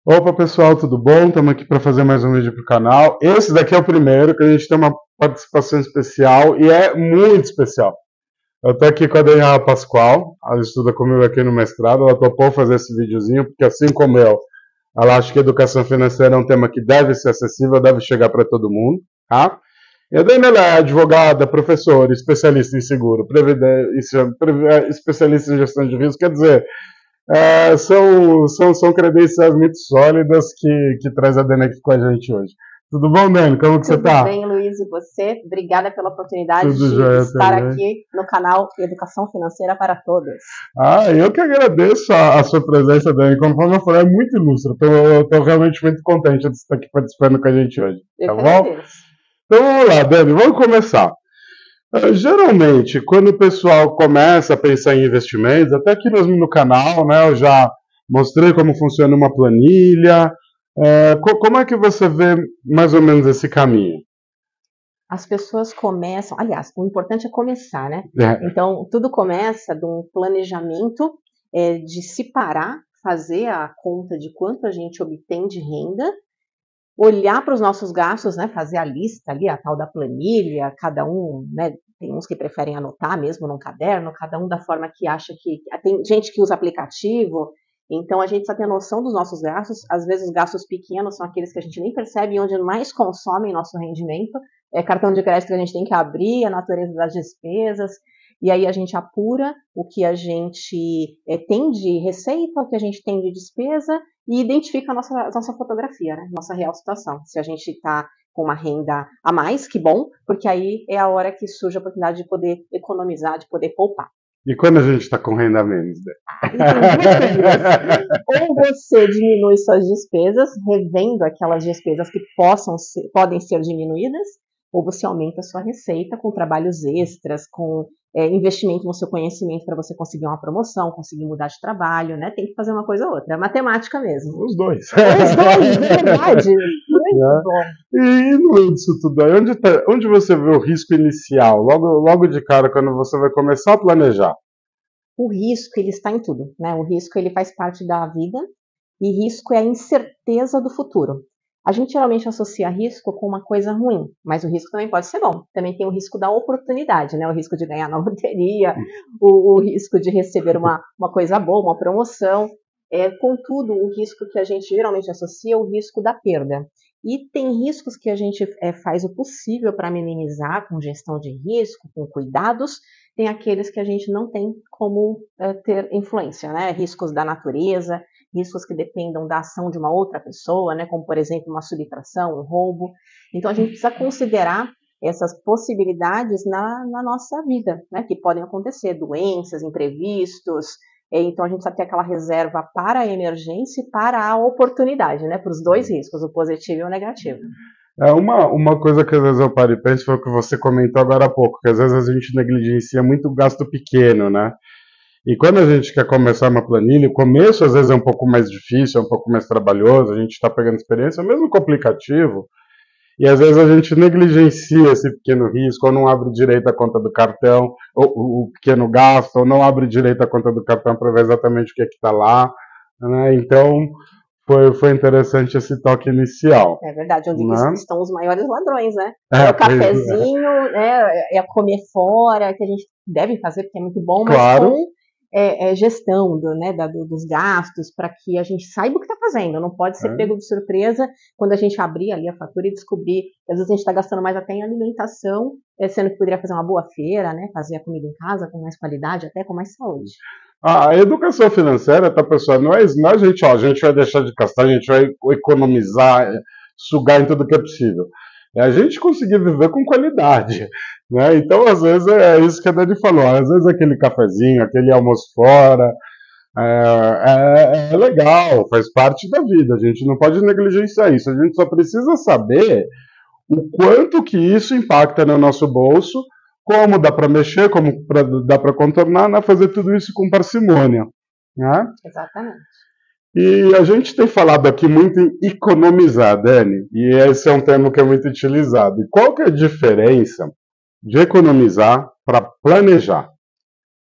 Opa pessoal, tudo bom? Estamos aqui para fazer mais um vídeo para o canal. Esse daqui é o primeiro, que a gente tem uma participação especial e é muito especial. Eu estou aqui com a Daniela Pascoal, ela estuda comigo aqui no mestrado, ela topou fazer esse videozinho, porque assim como eu, ela acha que educação financeira é um tema que deve ser acessível, deve chegar para todo mundo, tá? E a Daniela é advogada, professora, especialista em seguro, especialista em gestão de risco, quer dizer, são credenciais muito sólidas que traz a Dani aqui com a gente hoje. Tudo bom, Dani? Como que você tá? Tudo bem, Luiz, e você? Obrigada pela oportunidade Tudo de jóia estar também. aqui no canal Educação Financeira para Todos. Eu que agradeço a sua presença, Dani. Conforme eu falei, é muito ilustre. Estou realmente muito contente de estar aqui participando com a gente hoje. Eu Tá que bom? agradeço. Então vamos lá, Dani, vamos começar. Geralmente, quando o pessoal começa a pensar em investimentos, até aqui mesmo no canal, né, eu já mostrei como funciona uma planilha. Como é que você vê mais ou menos esse caminho? As pessoas começam, aliás, o importante é começar, né? É, Então, tudo começa de um planejamento de se parar, fazer a conta de quanto a gente obtém de renda, olhar para os nossos gastos, né? Fazer a lista ali, a tal da planilha, cada um, né? Tem uns que preferem anotar mesmo num caderno, cada um da forma que acha que. Tem gente que usa aplicativo, então a gente precisa ter noção dos nossos gastos. Às vezes os gastos pequenos são aqueles que a gente nem percebe e onde mais consomem nosso rendimento. É cartão de crédito que a gente tem que abrir, a natureza das despesas, e aí a gente apura o que a gente tem de receita, o que a gente tem de despesa, e identifica a nossa fotografia, né? Nossa real situação. Se a gente está com uma renda a mais, que bom, porque aí é a hora que surge a oportunidade de poder economizar, de poder poupar. E quando a gente está com renda a menos, Aí tem duas coisas. Ou você diminui suas despesas, revendo aquelas despesas que podem ser diminuídas, ou você aumenta a sua receita com trabalhos extras, com investimento no seu conhecimento para você conseguir uma promoção, conseguir mudar de trabalho, né? Tem que fazer uma coisa ou outra. É matemática mesmo. Os dois. Os dois, de verdade. Muito bom. E no meio disso tudo aí, onde você vê o risco inicial? Logo de cara, quando você vai começar a planejar. O risco, ele está em tudo, né? O risco, ele faz parte da vida, e risco é a incerteza do futuro. A gente geralmente associa risco com uma coisa ruim, mas o risco também pode ser bom. Também tem o risco da oportunidade, né? O risco de ganhar na loteria, o risco de receber uma coisa boa, uma promoção. Contudo, o risco que a gente geralmente associa é o risco da perda. E tem riscos que a gente faz o possível para minimizar com gestão de risco, com cuidados. Tem aqueles que a gente não tem como ter influência, né? Riscos da natureza, riscos que dependam da ação de uma outra pessoa, né? Como, por exemplo, uma subtração, um roubo. Então, a gente precisa considerar essas possibilidades na nossa vida, né? Que podem acontecer, doenças, imprevistos. Então, a gente precisa ter aquela reserva para a emergência e para a oportunidade, né? Para os dois riscos, o positivo e o negativo. Uma coisa que às vezes eu paro e penso foi o que você comentou agora há pouco, que às vezes a gente negligencia muito o gasto pequeno, né? E quando a gente quer começar uma planilha, o começo às vezes é um pouco mais difícil, é um pouco mais trabalhoso, a gente está pegando experiência, mesmo com o aplicativo, e às vezes a gente negligencia esse pequeno risco, ou não abre direito a conta do cartão, ou o pequeno gasto, ou não abre direito a conta do cartão para ver exatamente o que é que está lá, né? Então foi interessante esse toque inicial. É verdade, onde Né? estão os maiores ladrões, né? É o cafezinho, né? É comer fora, que a gente deve fazer porque é muito bom, mas Claro. com gestão dos gastos, para que a gente saiba o que está fazendo. Não pode ser pego de surpresa quando a gente abrir ali a fatura e descobrir que às vezes a gente está gastando mais até em alimentação, sendo que poderia fazer uma boa feira, né? Fazer a comida em casa com mais qualidade, até com mais saúde. A educação financeira, tá, pessoal? Não é a gente vai deixar de gastar, a gente vai economizar, sugar em tudo que é possível. É a gente conseguir viver com qualidade, né? Então, às vezes, é isso que a Dani falou. Às vezes, aquele cafezinho, aquele almoço fora, é legal, faz parte da vida. A gente não pode negligenciar isso. A gente só precisa saber o quanto que isso impacta no nosso bolso, como dá para mexer, dá para contornar, né? Fazer tudo isso com parcimônia. Né? Exatamente. E a gente tem falado aqui muito em economizar, Dani, e esse é um termo que é muito utilizado. E qual que é a diferença de economizar para planejar?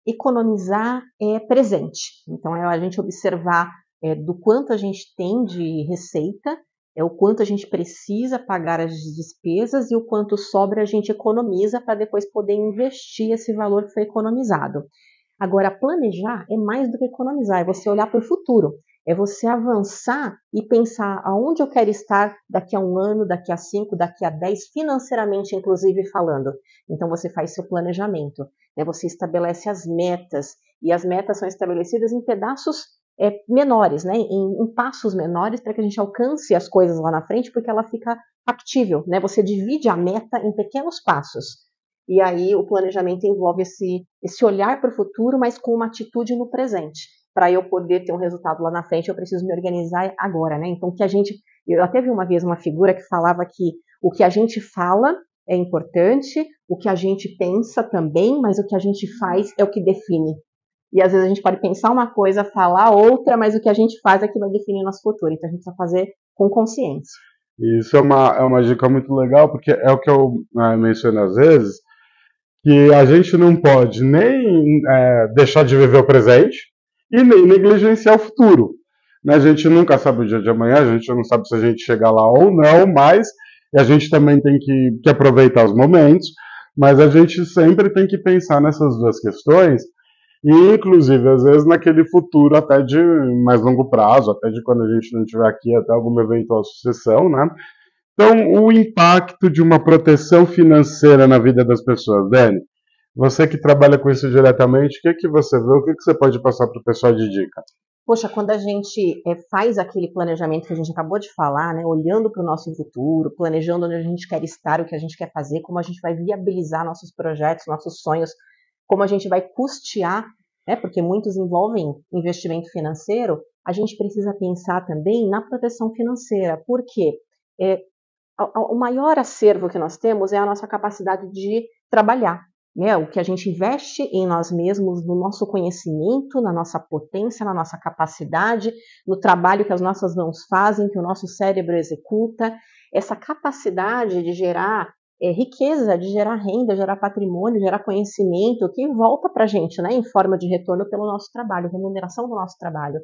Economizar é presente. Então, é a gente observar do quanto a gente tem de receita, o quanto a gente precisa pagar as despesas e o quanto sobra a gente economiza para depois poder investir esse valor que foi economizado. Agora, planejar é mais do que economizar, é você olhar para o futuro, é você avançar e pensar aonde eu quero estar daqui a 1 ano, daqui a 5, daqui a 10, financeiramente, inclusive, falando. Então, você faz seu planejamento, né? Você estabelece as metas, e as metas são estabelecidas em pedaços menores, né? Em passos menores, para que a gente alcance as coisas lá na frente, porque ela fica factível, né? Você divide a meta em pequenos passos. E aí o planejamento envolve esse olhar para o futuro, mas com uma atitude no presente. Para eu poder ter um resultado lá na frente, eu preciso me organizar agora, né? Então, eu até vi uma vez uma figura que falava que o que a gente fala é importante, o que a gente pensa também, mas o que a gente faz é o que define. E às vezes a gente pode pensar uma coisa, falar outra, mas o que a gente faz é que vai definir o nosso futuro. Então a gente precisa fazer com consciência. Isso é uma dica muito legal, porque é o que eu menciono às vezes, que a gente não pode nem deixar de viver o presente e nem negligenciar o futuro. Né? A gente nunca sabe o dia de amanhã, a gente não sabe se a gente chegar lá ou não, mas a gente também tem que aproveitar os momentos, mas a gente sempre tem que pensar nessas duas questões, e inclusive às vezes naquele futuro até de mais longo prazo, até de quando a gente não estiver aqui, até alguma eventual sucessão, né? Então, o impacto de uma proteção financeira na vida das pessoas, Dani, você que trabalha com isso diretamente, o que você vê, o que você pode passar para o pessoal de dica? Poxa, quando a gente faz aquele planejamento que a gente acabou de falar, né, olhando para o nosso futuro, planejando onde a gente quer estar, o que a gente quer fazer, como a gente vai viabilizar nossos projetos, nossos sonhos, como a gente vai custear, né, porque muitos envolvem investimento financeiro, a gente precisa pensar também na proteção financeira, porque o maior acervo que nós temos é a nossa capacidade de trabalhar, né? O que a gente investe em nós mesmos, no nosso conhecimento, na nossa potência, na nossa capacidade, no trabalho que as nossas mãos fazem, que o nosso cérebro executa, essa capacidade de gerar riqueza, de gerar renda, gerar patrimônio, gerar conhecimento, que volta para a gente, né, em forma de retorno pelo nosso trabalho, remuneração do nosso trabalho.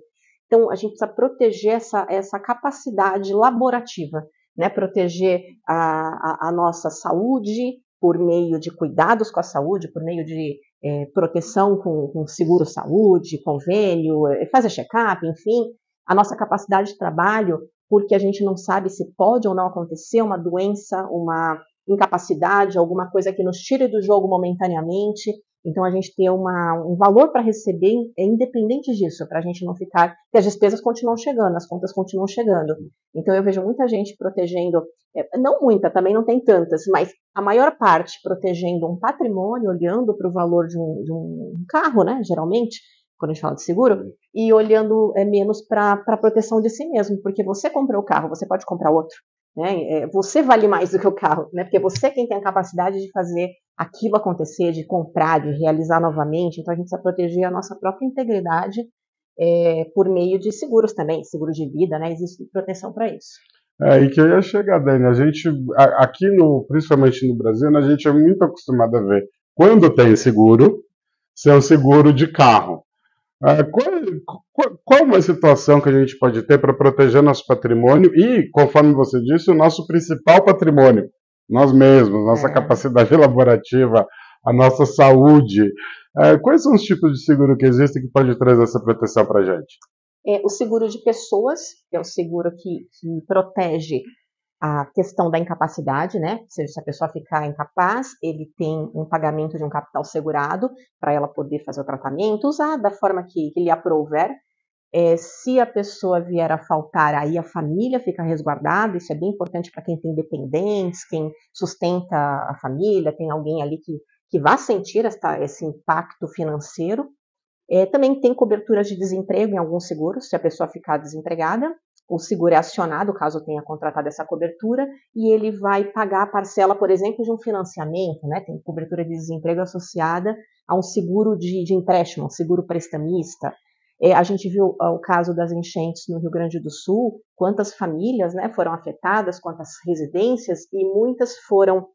Então, a gente precisa proteger essa capacidade laborativa, né, proteger a nossa saúde por meio de cuidados com a saúde, por meio de proteção com seguro-saúde, convênio, fazer check-up, enfim, a nossa capacidade de trabalho, porque a gente não sabe se pode ou não acontecer uma doença, uma incapacidade, alguma coisa que nos tire do jogo momentaneamente. Então, a gente ter um valor para receber independente disso, para a gente não ficar... Porque as despesas continuam chegando, as contas continuam chegando. Então, eu vejo muita gente protegendo, não muita, também não tem tantas, mas a maior parte protegendo um patrimônio, olhando para o valor de um carro, né, geralmente, quando a gente fala de seguro, e olhando menos para a proteção de si mesmo, porque você comprou o carro, você pode comprar outro. Né? Você vale mais do que o carro, né? Porque você é quem tem a capacidade de fazer aquilo acontecer, de comprar, de realizar novamente. Então a gente precisa proteger a nossa própria integridade por meio de seguros também, seguro de vida, né? Existe proteção para isso. É aí que eu ia chegar, Dani. A gente, aqui principalmente no Brasil, a gente é muito acostumado a ver quando tem seguro, ser um seguro de carro. Qual uma situação que a gente pode ter para proteger nosso patrimônio e, conforme você disse, o nosso principal patrimônio, nós mesmos, nossa capacidade elaborativa, a nossa saúde? Quais são os tipos de seguro que existem que pode trazer essa proteção para a gente? O seguro de pessoas, que é o seguro que protege a questão da incapacidade, né? Ou seja, se a pessoa ficar incapaz, ele tem um pagamento de um capital segurado para ela poder fazer o tratamento, usar da forma que lhe aprouver. Se a pessoa vier a faltar, aí a família fica resguardada, isso é bem importante para quem tem dependentes, quem sustenta a família, tem alguém ali que vai sentir esse impacto financeiro. Também tem coberturas de desemprego em alguns seguros, se a pessoa ficar desempregada, o seguro é acionado caso tenha contratado essa cobertura e ele vai pagar a parcela, por exemplo, de um financiamento, né? Tem cobertura de desemprego associada a um seguro de empréstimo, um seguro prestamista. A gente viu o caso das enchentes no Rio Grande do Sul, quantas famílias, né, foram afetadas, quantas residências, e muitas foram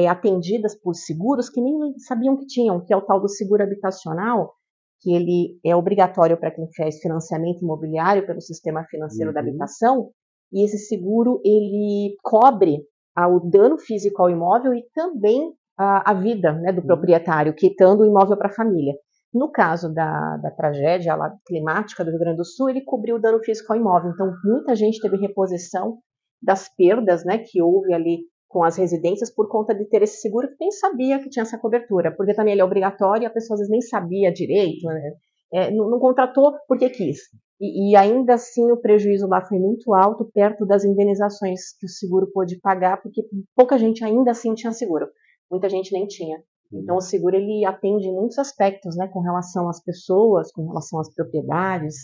atendidas por seguros que nem sabiam que tinham, que é o tal do seguro habitacional, que ele é obrigatório para quem faz financiamento imobiliário pelo sistema financeiro da habitação, e esse seguro ele cobre o dano físico ao imóvel e também a vida, né, do proprietário, quitando o imóvel para a família. No caso da tragédia climática do Rio Grande do Sul, ele cobriu o dano físico ao imóvel. Então, muita gente teve reposição das perdas, né, que houve ali com as residências por conta de ter esse seguro, que nem sabia que tinha essa cobertura, porque também ele é obrigatório e a pessoa às vezes nem sabia direito, né, não contratou porque quis. E ainda assim o prejuízo lá foi muito alto, perto das indenizações que o seguro pôde pagar, porque pouca gente ainda assim tinha seguro. Muita gente nem tinha. Então o seguro ele atende em muitos aspectos, né, com relação às pessoas, com relação às propriedades,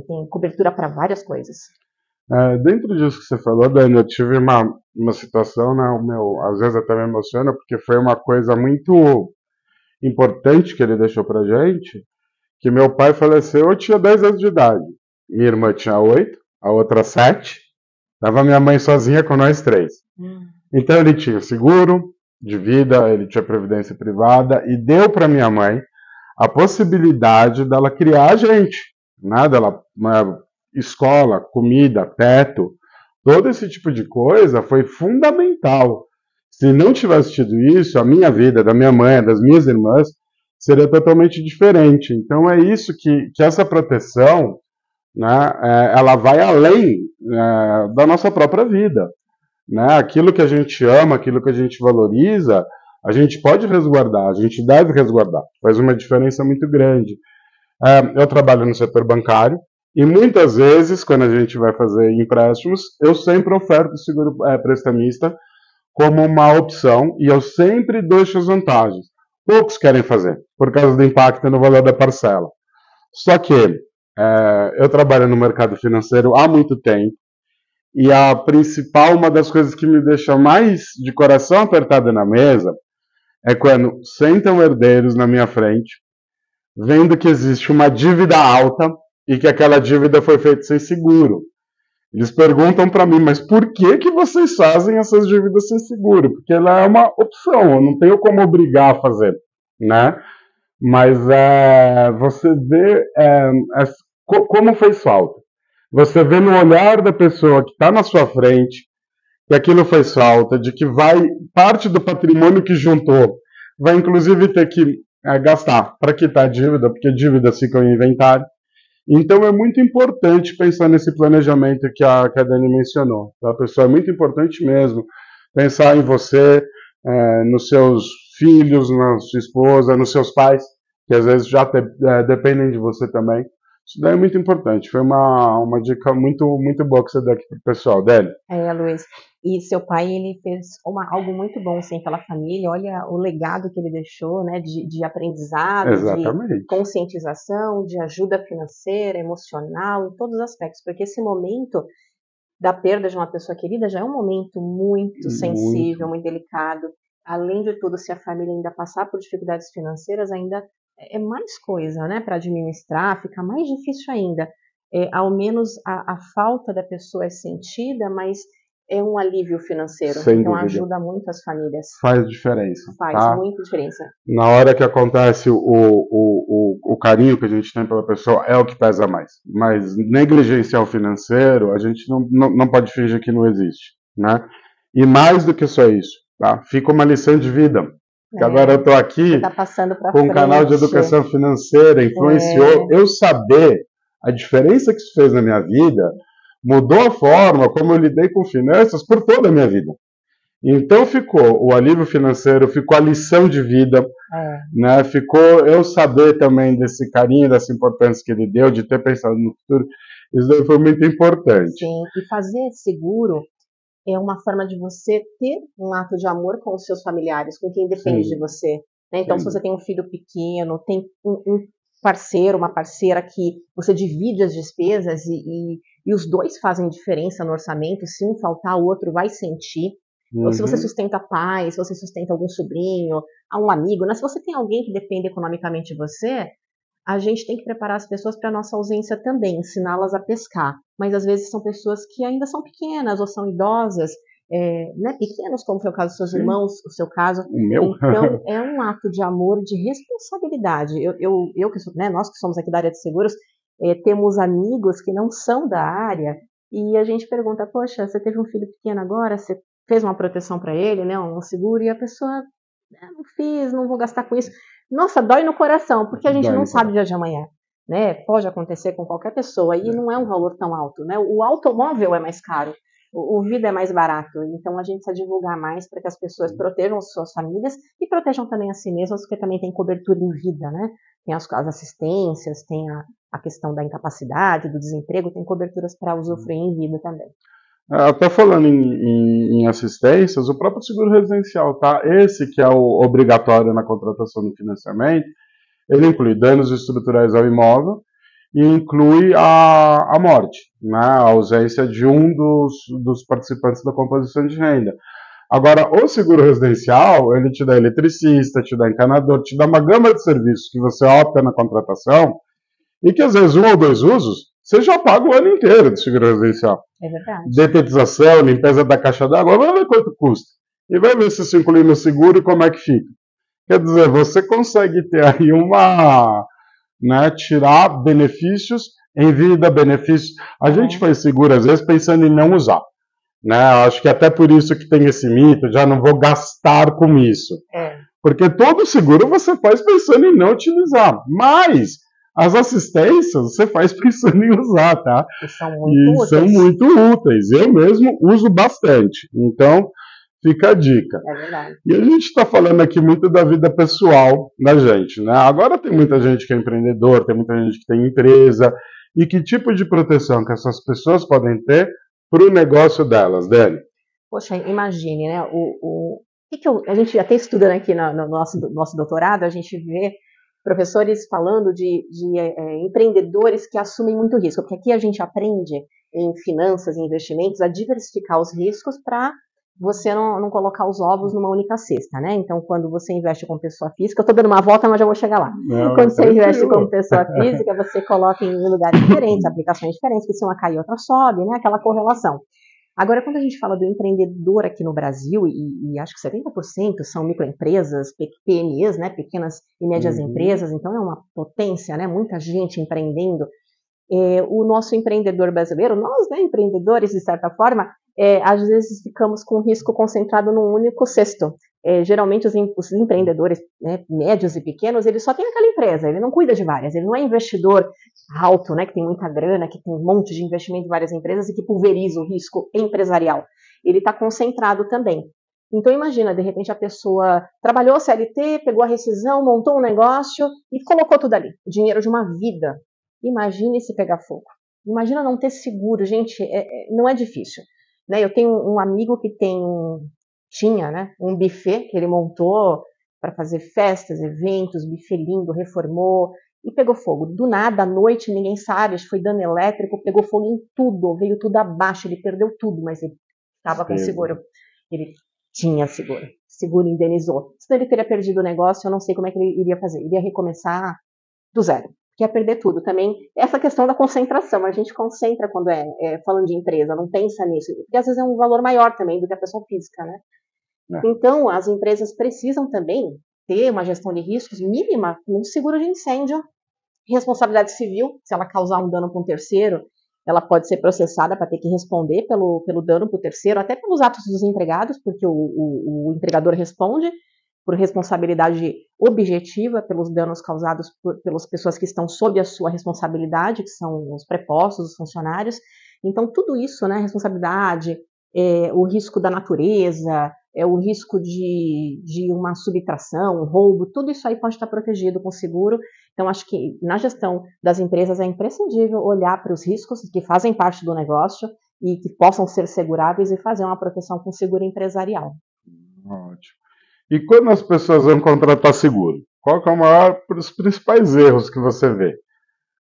tem cobertura para várias coisas. Dentro disso que você falou, Dani, eu tive uma situação, né, às vezes até me emociona, porque foi uma coisa muito importante que ele deixou pra gente, que meu pai faleceu, eu tinha 10 anos de idade, minha irmã tinha 8, a outra 7, tava minha mãe sozinha com nós 3. Então ele tinha seguro de vida, ele tinha previdência privada e deu para minha mãe a possibilidade dela criar a gente, né? Escola, comida, teto, todo esse tipo de coisa foi fundamental. Se não tivesse tido isso, a minha vida, da minha mãe, das minhas irmãs, seria totalmente diferente. Então é isso que essa proteção, né, ela vai além da nossa própria vida. Né? Aquilo que a gente ama, aquilo que a gente valoriza, a gente pode resguardar, a gente deve resguardar. Faz uma diferença muito grande. Eu trabalho no setor bancário e muitas vezes, quando a gente vai fazer empréstimos, eu sempre oferto o seguro prestamista como uma opção e eu sempre deixo as vantagens. Poucos querem fazer, por causa do impacto no valor da parcela. Só que eu trabalho no mercado financeiro há muito tempo e uma das coisas que me deixa mais de coração apertado na mesa é quando sentam herdeiros na minha frente, vendo que existe uma dívida alta e que aquela dívida foi feita sem seguro. Eles perguntam para mim, mas por que vocês fazem essas dívidas sem seguro? Porque ela é uma opção, eu não tenho como obrigar a fazer, né? Mas você vê como fez falta. Você vê no olhar da pessoa que está na sua frente que aquilo fez falta, de que parte do patrimônio que juntou vai inclusive ter que gastar para quitar a dívida, porque dívidas ficam em inventário. Então é muito importante pensar nesse planejamento que a Dani mencionou. Tá, pessoal? É muito importante mesmo pensar em você, nos seus filhos, na sua esposa, nos seus pais, que às vezes já dependem de você também. Isso daí é muito importante. Foi uma dica muito, muito boa que você deu aqui para o pessoal. Dani. Luiz. E seu pai, ele fez algo muito bom, sim, pela família. Olha o legado que ele deixou, né, de aprendizado, Exatamente. de conscientização, de ajuda financeira, emocional, em todos os aspectos. Porque esse momento da perda de uma pessoa querida já é um momento muito sensível, muito delicado. Além de tudo, se a família ainda passar por dificuldades financeiras, ainda é mais coisa, né, para administrar, fica mais difícil ainda. Ao menos a falta da pessoa é sentida, mas é um alívio financeiro. Sem então dúvida. Ajuda muito as famílias. Faz diferença. Faz muita diferença. Na hora que acontece o carinho que a gente tem pela pessoa é o que pesa mais. Mas negligenciar o financeiro, a gente não pode fingir que não existe. Né? E mais do que só isso, tá? Fica uma lição de vida. Que agora eu estou aqui com um canal de educação financeira, influenciou eu saber a diferença que isso fez na minha vida, mudou a forma como eu lidei com finanças por toda a minha vida. Então ficou o alívio financeiro, ficou a lição de vida, né? Ficou eu saber também desse carinho, dessa importância que ele deu, de ter pensado no futuro. Isso daí foi muito importante. Sim, e fazer seguro é uma forma de você ter um ato de amor com os seus familiares, com quem depende de você. Né? Então, se você tem um filho pequeno, tem um parceiro, uma parceira que você divide as despesas e os dois fazem diferença no orçamento, se um faltar, o outro vai sentir. Ou se você sustenta pai, se você sustenta algum sobrinho, um amigo, né? Se você tem alguém que depende economicamente de você, a gente tem que preparar as pessoas para a nossa ausência também, ensiná-las a pescar. Mas às vezes são pessoas que ainda são pequenas ou são idosas, né, pequenos, como foi o caso dos seus irmãos, o seu caso. O meu? Então, é um ato de amor e de responsabilidade. Né, nós que somos aqui da área de seguros, temos amigos que não são da área, e a gente pergunta, poxa, você teve um filho pequeno agora, você fez uma proteção para ele, né, um seguro, e a pessoa, não fiz, não vou gastar com isso. Nossa, dói no coração, porque a gente não sabe o dia de amanhã. Né? Pode acontecer com qualquer pessoa, e não é um valor tão alto. Né? O automóvel é mais caro, o vida é mais barato, então a gente precisa divulgar mais para que as pessoas protejam as suas famílias e protejam também a si mesmas, porque também tem cobertura em vida, né? Tem as assistências, tem a questão da incapacidade, do desemprego, tem coberturas para usufruir em vida também. Até falando em assistências, o próprio seguro residencial, tá? Esse que é o obrigatório na contratação do financiamento, ele inclui danos estruturais ao imóvel e inclui a morte, né? A ausência de um dos participantes da composição de renda. Agora, o seguro residencial, ele te dá eletricista, te dá encanador, te dá uma gama de serviços que você opta na contratação e que às vezes 1 ou 2 usos, você já paga o ano inteiro de seguro residencial. É verdade. Detetização, limpeza da caixa d'água, vai ver quanto custa. E vai ver se isso inclui no seguro e como é que fica. Quer dizer, você consegue ter aí né, tirar benefícios em vida, benefícios. A gente faz seguro, às vezes, pensando em não usar. Né? Acho que até por isso que tem esse mito, já não vou gastar com isso. Porque todo seguro você faz pensando em não utilizar. Mas as assistências você faz pensando em usar, tá? E são muito úteis. Eu mesmo uso bastante. Então, fica a dica. É verdade. E a gente está falando aqui muito da vida pessoal da gente, né? Agora tem muita gente que é empreendedor, tem muita gente que tem empresa. E que tipo de proteção que essas pessoas podem ter para o negócio delas, Dani? Poxa, imagine, né? A gente até estudando aqui no nosso doutorado, a gente vê professores falando de empreendedores que assumem muito risco, porque aqui a gente aprende em finanças e investimentos a diversificar os riscos para você não colocar os ovos numa única cesta, né? Então, quando você investe com pessoa física, eu estou dando uma volta, mas já vou chegar lá. Quando você investe com pessoa física, você coloca em lugares diferentes, aplicações diferentes, que se uma cai, outra sobe, né? Aquela correlação. Agora, quando a gente fala do empreendedor aqui no Brasil, e acho que 70% são microempresas, PMEs, né? Pequenas e médias empresas, então é uma potência, né? Muita gente empreendendo. O nosso empreendedor brasileiro, nós, né, empreendedores, de certa forma, às vezes ficamos com o risco concentrado num único cesto. Geralmente os empreendedores, né, médios e pequenos, ele só tem aquela empresa, ele não cuida de várias, ele não é investidor alto, né, que tem muita grana, que tem um monte de investimento em várias empresas e que pulveriza o risco empresarial. Ele está concentrado também. Então imagina, de repente a pessoa trabalhou CLT, pegou a rescisão, montou um negócio e colocou tudo ali, o dinheiro de uma vida. Imagine se pegar fogo. Imagina não ter seguro, gente, não é difícil. Né? Eu tenho um amigo que tinha, né, um buffet que ele montou para fazer festas, eventos, buffet lindo, reformou e pegou fogo. Do nada, à noite, ninguém sabe, acho que foi dano elétrico, pegou fogo em tudo, veio tudo abaixo, ele perdeu tudo, mas ele estava com seguro. Ele tinha seguro. Seguro indenizou. Senão ele teria perdido o negócio, eu não sei como é que ele iria fazer. Ele ia recomeçar do zero. Que é perder tudo também. Essa questão da concentração, a gente concentra quando falando de empresa, não pensa nisso, porque às vezes é um valor maior também do que a pessoa física, né? Então, as empresas precisam também ter uma gestão de riscos mínima, um seguro de incêndio, responsabilidade civil, se ela causar um dano para um terceiro, ela pode ser processada para ter que responder pelo dano para o terceiro, até pelos atos dos empregados, porque o empregador responde por responsabilidade objetiva pelos danos causados pelas pessoas que estão sob a sua responsabilidade, que são os prepostos, os funcionários. Então, tudo isso, né, responsabilidade, o risco da natureza, o risco de uma subtração, um roubo, tudo isso aí pode estar protegido com seguro. Então, acho que na gestão das empresas é imprescindível olhar para os riscos que fazem parte do negócio e que possam ser seguráveis e fazer uma proteção com seguro empresarial. Ótimo. E quando as pessoas vão contratar seguro? Qual que é os principais erros que você vê?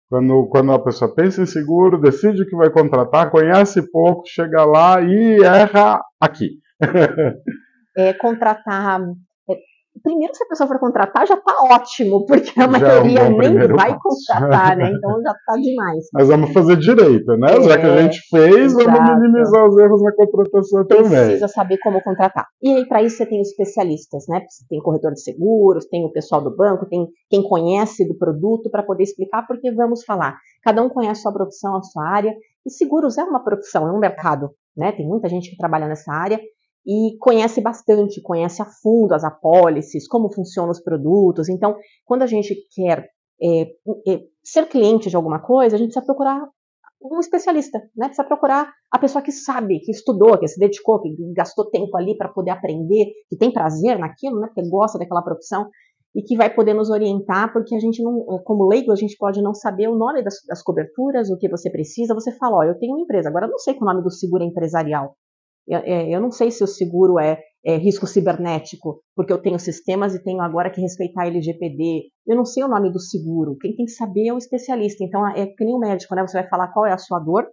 Quando a pessoa pensa em seguro, decide que vai contratar, conhece pouco, chega lá e erra aqui. Contratar primeiro, se a pessoa for contratar, já está ótimo, porque a maioria nem vai contratar, né? Então já está demais. Mas vamos fazer direito, né? Já que a gente fez, exato. Vamos minimizar os erros na contratação também. Precisa saber como contratar. E aí, para isso, você tem os especialistas, né? Você tem corretor de seguros, tem o pessoal do banco, tem quem conhece do produto para poder explicar, porque vamos falar. Cada um conhece a sua profissão, a sua área, e seguros é uma profissão, é um mercado, né? Tem muita gente que trabalha nessa área e conhece bastante, conhece a fundo as apólices, como funcionam os produtos. Então, quando a gente quer ser cliente de alguma coisa, a gente precisa procurar um especialista, né? Precisa procurar a pessoa que sabe, que estudou, que se dedicou, que gastou tempo ali para poder aprender, que tem prazer naquilo, né? Que gosta daquela profissão e que vai poder nos orientar, porque a gente não, como leigo, a gente pode não saber o nome das coberturas, o que você precisa. Você fala, ó, eu tenho uma empresa, agora eu não sei qual é o nome do seguro empresarial. Eu não sei se o seguro é risco cibernético, porque eu tenho sistemas e tenho agora que respeitar a LGPD. Eu não sei o nome do seguro. Quem tem que saber é o especialista. Então, é que nem o médico, né? Você vai falar qual é a sua dor,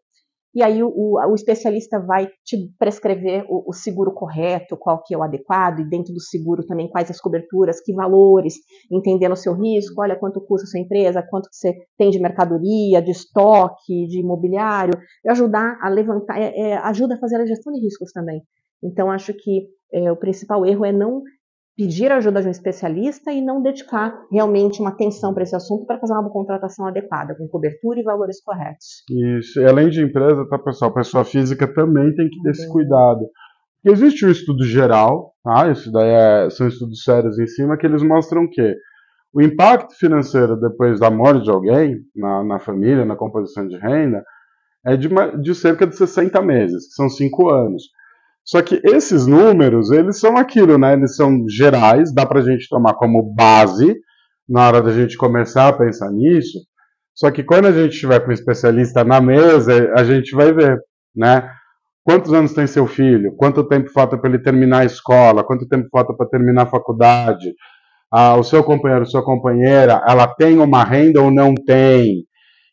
e aí o especialista vai te prescrever o seguro correto, qual que é o adequado, e dentro do seguro também quais as coberturas, que valores, entendendo o seu risco, olha quanto custa a sua empresa, quanto que você tem de mercadoria, de estoque, de imobiliário, e ajudar a levantar, ajuda a fazer a gestão de riscos também. Então, acho que o principal erro é não pedir a ajuda de um especialista e não dedicar realmente uma atenção para esse assunto para fazer uma contratação adequada, com cobertura e valores corretos. Isso, e além de empresa, tá, pessoal? Pessoa física também tem que ter esse cuidado. Porque existe um estudo geral, tá? Isso daí são estudos sérios em cima, que eles mostram que o impacto financeiro depois da morte de alguém, na família, na composição de renda, é de cerca de 60 meses, que são 5 anos. Só que esses números, eles são aquilo, né? Eles são gerais, dá pra gente tomar como base na hora da gente começar a pensar nisso. Só que quando a gente estiver com um especialista na mesa, a gente vai ver, né? Quantos anos tem seu filho? Quanto tempo falta para ele terminar a escola? Quanto tempo falta para terminar a faculdade? O seu companheiro, sua companheira, ela tem uma renda ou não tem?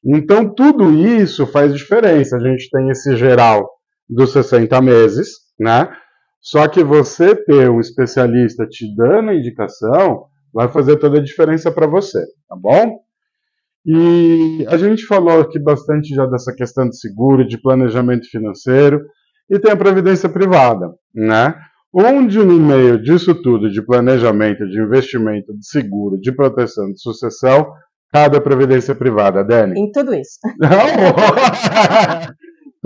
Então, tudo isso faz diferença. A gente tem esse geral dos 60 meses, né? Só que você ter um especialista te dando a indicação vai fazer toda a diferença para você, tá bom? E a gente falou aqui bastante já dessa questão de seguro, de planejamento financeiro, e tem a previdência privada, né? Onde no meio disso tudo, de planejamento, de investimento, de seguro, de proteção, de sucessão, cabe a previdência privada, Dani? Em tudo isso.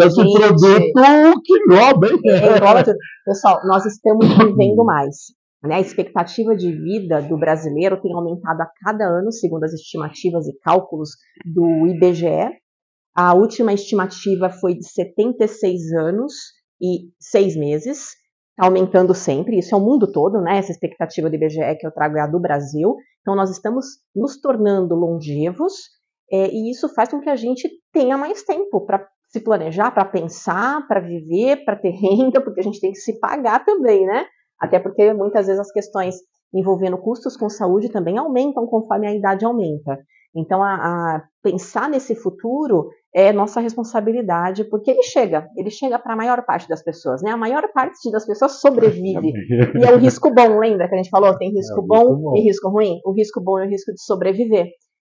Esse produto que engloba, hein? Engloba tudo. Pessoal, nós estamos vivendo mais. Né? A expectativa de vida do brasileiro tem aumentado a cada ano, segundo as estimativas e cálculos do IBGE. A última estimativa foi de 76 anos e 6 meses, aumentando sempre. Isso é o mundo todo, né? Essa expectativa do IBGE que eu trago é a do Brasil. Então, nós estamos nos tornando longevos e isso faz com que a gente tenha mais tempo para se planejar, para pensar, para viver, para ter renda, porque a gente tem que se pagar também, né? Até porque muitas vezes as questões envolvendo custos com saúde também aumentam conforme a idade aumenta. Então, a pensar nesse futuro é nossa responsabilidade, porque ele chega para a maior parte das pessoas, né? A maior parte das pessoas sobrevive. E é o risco bom, lembra que a gente falou? Tem risco bom e risco ruim? O risco bom é o risco de sobreviver.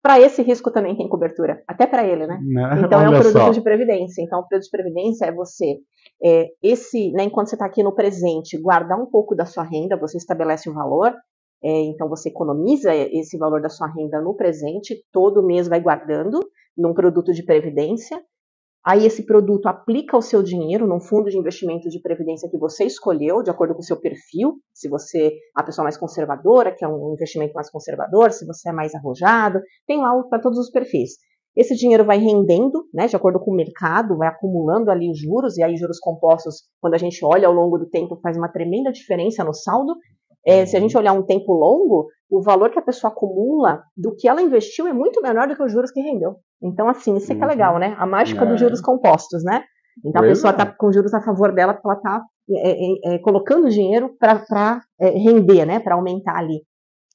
Para esse risco também tem cobertura, até para ele, né? Então é um produto de previdência. Então o produto de previdência é você, né, enquanto você está aqui no presente, guardar um pouco da sua renda, você estabelece o valor, então você economiza esse valor da sua renda no presente, todo mês vai guardando num produto de previdência. Aí esse produto aplica o seu dinheiro num fundo de investimento de previdência que você escolheu, de acordo com o seu perfil, se você é a pessoa mais conservadora, que é um investimento mais conservador, se você é mais arrojado, tem lá para todos os perfis. Esse dinheiro vai rendendo, né, de acordo com o mercado, vai acumulando ali os juros, e aí juros compostos, quando a gente olha ao longo do tempo, faz uma tremenda diferença no saldo. Se a gente olhar um tempo longo, o valor que a pessoa acumula do que ela investiu é muito menor do que os juros que rendeu. Então, assim, isso é que é legal, né? A mágica dos juros compostos, né? Então, a pessoa está com juros a favor dela, porque ela está colocando dinheiro para render, né? Para aumentar ali.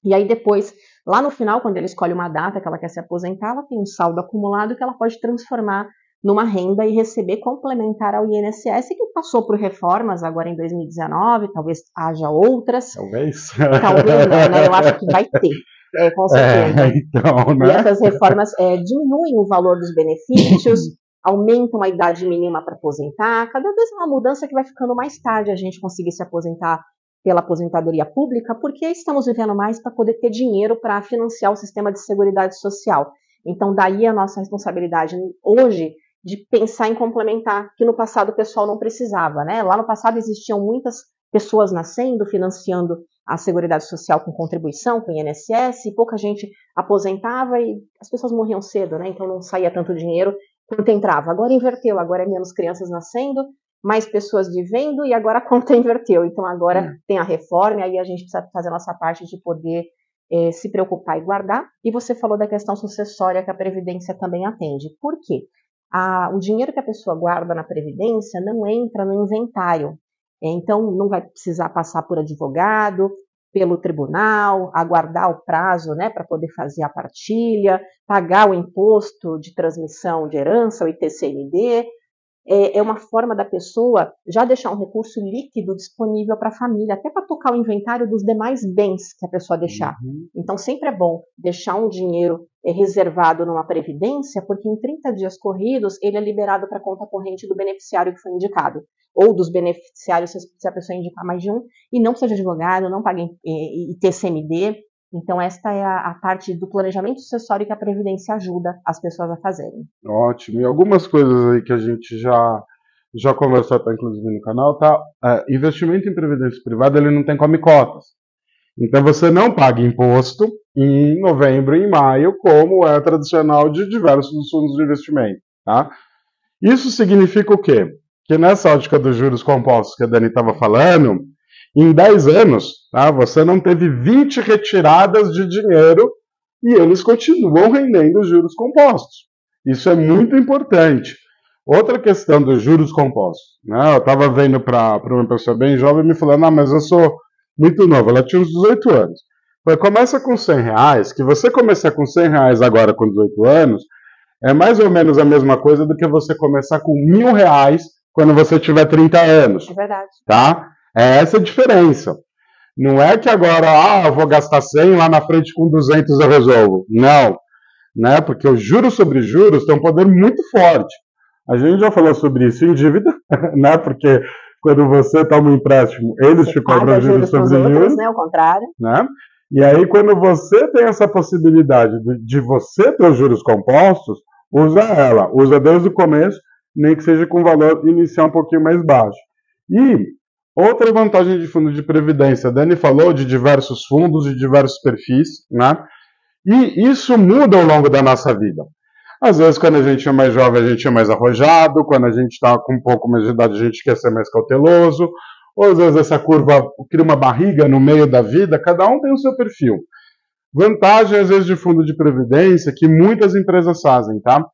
E aí, depois, lá no final, quando ela escolhe uma data que ela quer se aposentar, ela tem um saldo acumulado que ela pode transformar numa renda e receber complementar ao INSS, que passou por reformas agora em 2019, talvez haja outras. Talvez. Talvez não, né? Eu acho que vai ter, com certeza. Então, né? E essas reformas diminuem o valor dos benefícios, aumentam a idade mínima para aposentar, cada vez uma mudança que vai ficando mais tarde a gente conseguir se aposentar pela aposentadoria pública, porque estamos vivendo mais para poder ter dinheiro para financiar o sistema de seguridade social. Então, daí a nossa responsabilidade hoje de pensar em complementar, que no passado o pessoal não precisava, né? Lá no passado existiam muitas pessoas nascendo, financiando a Seguridade Social com contribuição, com INSS, e pouca gente aposentava e as pessoas morriam cedo, né? Então não saía tanto dinheiro quanto entrava. Agora inverteu, agora é menos crianças nascendo, mais pessoas vivendo e agora a conta inverteu. Então agora tem a reforma e aí a gente precisa fazer a nossa parte de poder se preocupar e guardar. E você falou da questão sucessória que a Previdência também atende. Por quê? O dinheiro que a pessoa guarda na Previdência não entra no inventário. Então, não vai precisar passar por advogado, pelo tribunal, aguardar o prazo, né, para poder fazer a partilha, pagar o imposto de transmissão de herança, o ITCMD. É uma forma da pessoa já deixar um recurso líquido disponível para a família, até para tocar o inventário dos demais bens que a pessoa deixar. Então, sempre é bom deixar um dinheiro reservado numa previdência, porque em 30 dias corridos ele é liberado para a conta corrente do beneficiário que foi indicado, ou dos beneficiários se a pessoa indicar mais de um, e não precisa de advogado, não paga ITCMD. Então, esta é a parte do planejamento sucessório que a Previdência ajuda as pessoas a fazerem. Ótimo. E algumas coisas aí que a gente já conversou até, inclusive, no canal, tá? Investimento em previdência privada, ele não tem come-cotas. Então, você não paga imposto em novembro e em maio, como é tradicional de diversos fundos de investimento, tá? Isso significa o quê? Que nessa ótica dos juros compostos que a Dani estava falando, em 10 anos, tá, você não teve 20 retiradas de dinheiro e eles continuam rendendo juros compostos. Isso é muito importante. Outra questão dos juros compostos, né, eu estava vendo para uma pessoa bem jovem me falando, mas eu sou muito novo, ela tinha uns 18 anos. Começa com R$100, que você começar com R$100 agora com 18 anos, é mais ou menos a mesma coisa do que você começar com R$1.000 quando você tiver 30 anos. É verdade. Tá? É essa a diferença. Não é que agora, eu vou gastar 100, lá na frente com 200 eu resolvo. Não. Né? Porque os juros sobre juros têm um poder muito forte. A gente já falou sobre isso em dívida, né? Porque quando você toma um empréstimo, eles te cobram juros sobre juros. Né? Ao contrário. Né? E aí, quando você tem essa possibilidade de você ter os juros compostos, usa ela. Usa desde o começo, nem que seja com valor inicial um pouquinho mais baixo. E outra vantagem de fundo de previdência, a Dani falou de diversos fundos, de diversos perfis, né? E isso muda ao longo da nossa vida. Às vezes, quando a gente é mais jovem, a gente é mais arrojado, quando a gente está com um pouco mais de idade, a gente quer ser mais cauteloso, ou às vezes essa curva cria uma barriga no meio da vida, cada um tem o seu perfil. Vantagem, às vezes, de fundo de previdência, que muitas empresas fazem, tá?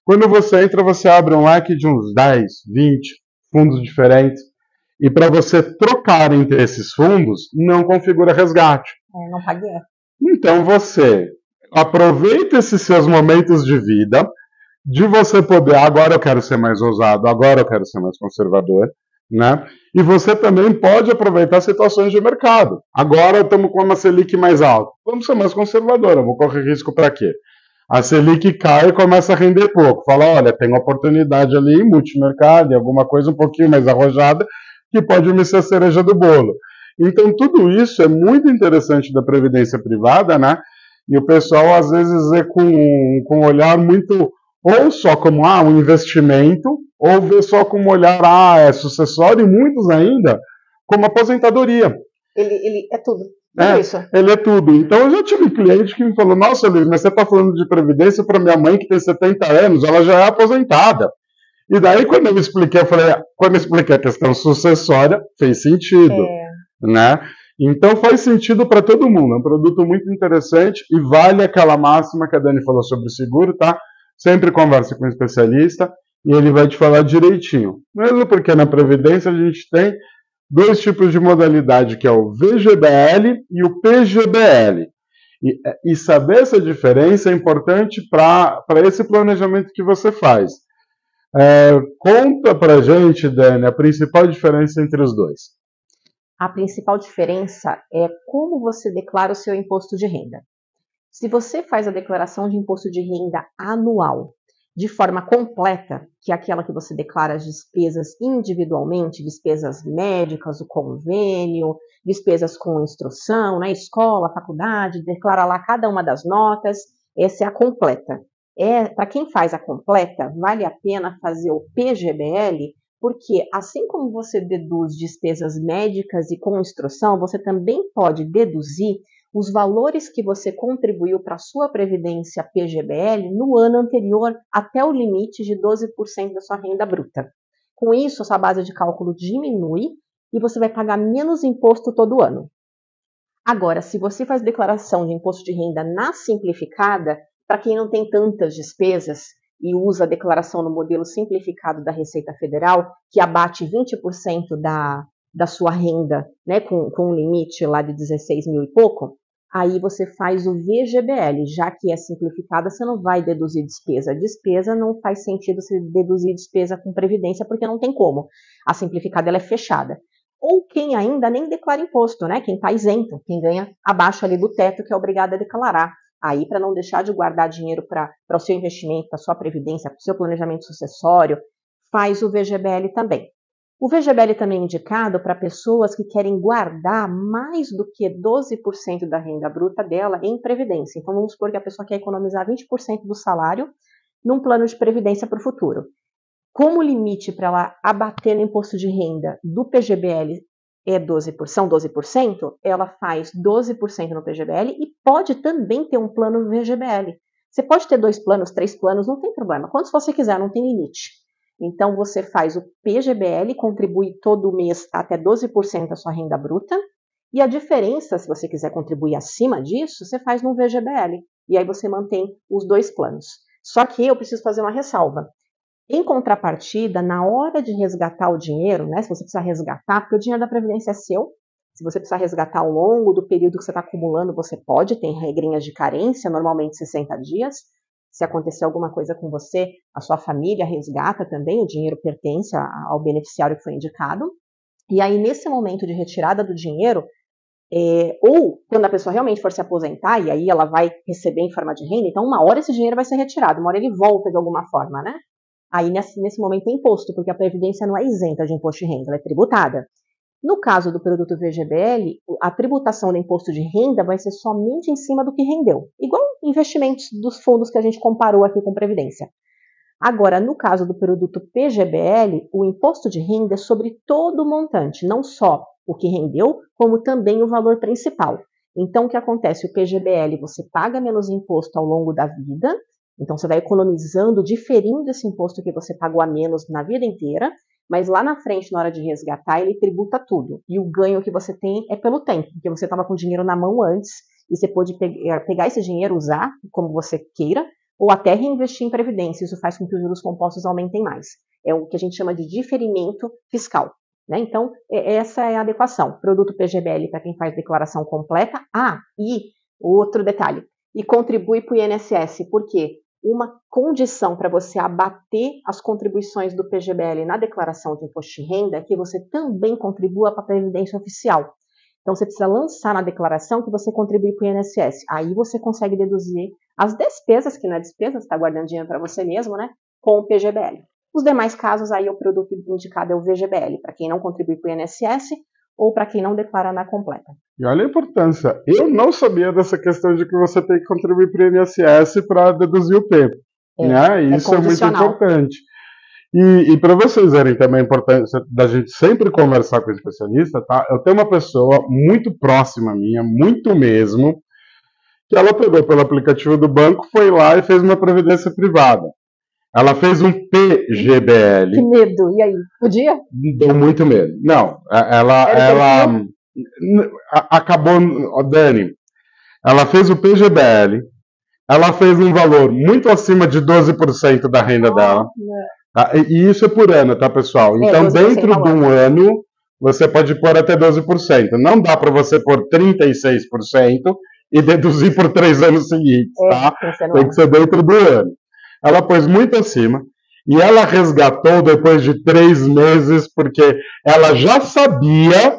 Quando você entra, você abre um leque de uns 10, 20 fundos diferentes, e para você trocar entre esses fundos, não configura resgate. Não paguei. Então você aproveita esses seus momentos de vida, de você poder, agora eu quero ser mais ousado, agora eu quero ser mais conservador, né? E você também pode aproveitar situações de mercado. Agora estamos com uma Selic mais alta. Vamos ser mais conservador, eu vou correr risco para quê? A Selic cai e começa a render pouco. Fala, olha, tem uma oportunidade ali em multimercado, em alguma coisa um pouquinho mais arrojada, que pode me ser a cereja do bolo. Então, tudo isso é muito interessante da previdência privada, né? E o pessoal, às vezes, vê com um olhar muito, ou só como, um investimento, ou vê só como um olhar, é sucessório, e muitos ainda, como aposentadoria. Ele é tudo. Isso. Ele é tudo. Então, eu já tive cliente que me falou, nossa, Luiz, mas você está falando de previdência para minha mãe que tem 70 anos, ela já é aposentada. E daí, quando eu expliquei, quando eu expliquei a questão sucessória, fez sentido, né? Então, faz sentido para todo mundo. É um produto muito interessante e vale aquela máxima que a Dani falou sobre o seguro, tá? Sempre converse com um especialista e ele vai te falar direitinho. Mesmo porque na Previdência a gente tem 2 tipos de modalidade, que é o VGBL e o PGBL. E saber essa diferença é importante para esse planejamento que você faz. Conta pra gente, Dani, a principal diferença entre os dois. A principal diferença é como você declara o seu imposto de renda. Se você faz a declaração de imposto de renda anual de forma completa, que é aquela que você declara as despesas individualmente, despesas médicas, o convênio, despesas com instrução, na escola, faculdade, declara lá cada uma das notas, essa é a completa. Para quem faz a completa, vale a pena fazer o PGBL, porque assim como você deduz despesas médicas e com instrução, você também pode deduzir os valores que você contribuiu para a sua previdência PGBL no ano anterior até o limite de 12% da sua renda bruta. Com isso, a sua base de cálculo diminui e você vai pagar menos imposto todo ano. Agora, se você faz declaração de imposto de renda na simplificada, para quem não tem tantas despesas e usa a declaração no modelo simplificado da Receita Federal, que abate 20% da sua renda, né, com um limite lá de 16 mil e pouco, aí você faz o VGBL, já que é simplificada, você não vai deduzir despesa. Despesa não faz sentido você deduzir despesa com previdência, porque não tem como. A simplificada ela é fechada. Ou quem ainda nem declara imposto, né? Quem está isento, quem ganha abaixo ali do teto, que é obrigado a declarar. Aí, para não deixar de guardar dinheiro para o seu investimento, para a sua previdência, para o seu planejamento sucessório, faz o VGBL também. O VGBL também é indicado para pessoas que querem guardar mais do que 12% da renda bruta dela em previdência. Então, vamos supor que a pessoa quer economizar 20% do salário num plano de previdência para o futuro. Como o limite para ela abater no imposto de renda do PGBL são 12%, ela faz 12% no PGBL e pode também ter um plano VGBL. Você pode ter 2 planos, 3 planos, não tem problema. Quantos você quiser, não tem limite. Então, você faz o PGBL, contribui todo mês até 12% da sua renda bruta, e a diferença, se você quiser contribuir acima disso, você faz no VGBL, e aí você mantém os 2 planos. Só que eu preciso fazer uma ressalva. Em contrapartida, na hora de resgatar o dinheiro, né, se você precisar resgatar, porque o dinheiro da Previdência é seu, se você precisar resgatar ao longo do período que você está acumulando, você pode, tem regrinhas de carência, normalmente 60 dias, se acontecer alguma coisa com você, a sua família resgata também, o dinheiro pertence ao beneficiário que foi indicado. E aí, nesse momento de retirada do dinheiro, ou quando a pessoa realmente for se aposentar, e aí ela vai receber em forma de renda, então uma hora esse dinheiro vai ser retirado, uma hora ele volta de alguma forma, né? Aí nesse momento é imposto, porque a Previdência não é isenta de imposto de renda, ela é tributada. No caso do produto VGBL, a tributação do imposto de renda vai ser somente em cima do que rendeu. Igual investimentos dos fundos que a gente comparou aqui com Previdência. Agora, no caso do produto PGBL, o imposto de renda é sobre todo o montante, não só o que rendeu, como também o valor principal. Então, o que acontece? O PGBL, você paga menos imposto ao longo da vida, então você vai economizando, diferindo esse imposto que você pagou a menos na vida inteira, mas lá na frente, na hora de resgatar, ele tributa tudo. E o ganho que você tem é pelo tempo, porque você estava com o dinheiro na mão antes, e você pode pegar esse dinheiro, usar como você queira, ou até reinvestir em previdência. Isso faz com que os juros compostos aumentem mais. É o que a gente chama de diferimento fiscal. Né? Então, essa é a adequação. Produto PGBL para quem faz declaração completa. E outro detalhe, e contribui para o INSS. Por quê? Uma condição para você abater as contribuições do PGBL na declaração de imposto de renda é que você também contribua para a Previdência Oficial. Então, você precisa lançar na declaração que você contribui para o INSS. Aí você consegue deduzir as despesas, que não é despesa, você está guardando dinheiro para você mesmo, né? Com o PGBL. Os demais casos, aí o produto indicado é o VGBL, para quem não contribui para o INSS ou para quem não declara na completa. E olha a importância. Eu não sabia dessa questão de que você tem que contribuir para o INSS para deduzir o P. Né? Isso é muito importante. E para vocês verem também a importância da gente sempre conversar com o especialista, tá? Eu tenho uma pessoa muito próxima minha, muito mesmo, que ela pegou pelo aplicativo do banco, foi lá e fez uma previdência privada. Ela fez um PGBL. Que medo! E aí? Podia? Deu muito medo. Não, ela acabou, Dani, ela fez o PGBL, ela fez um valor muito acima de 12% da renda dela. Tá? E isso é por ano, tá, pessoal? Então, dentro de um ano, você pode pôr até 12%. Não dá para você pôr 36% e deduzir por 3 anos seguintes, tá? Tem que ser dentro do ano. Ela pôs muito acima. e ela resgatou depois de 3 meses, porque ela já sabia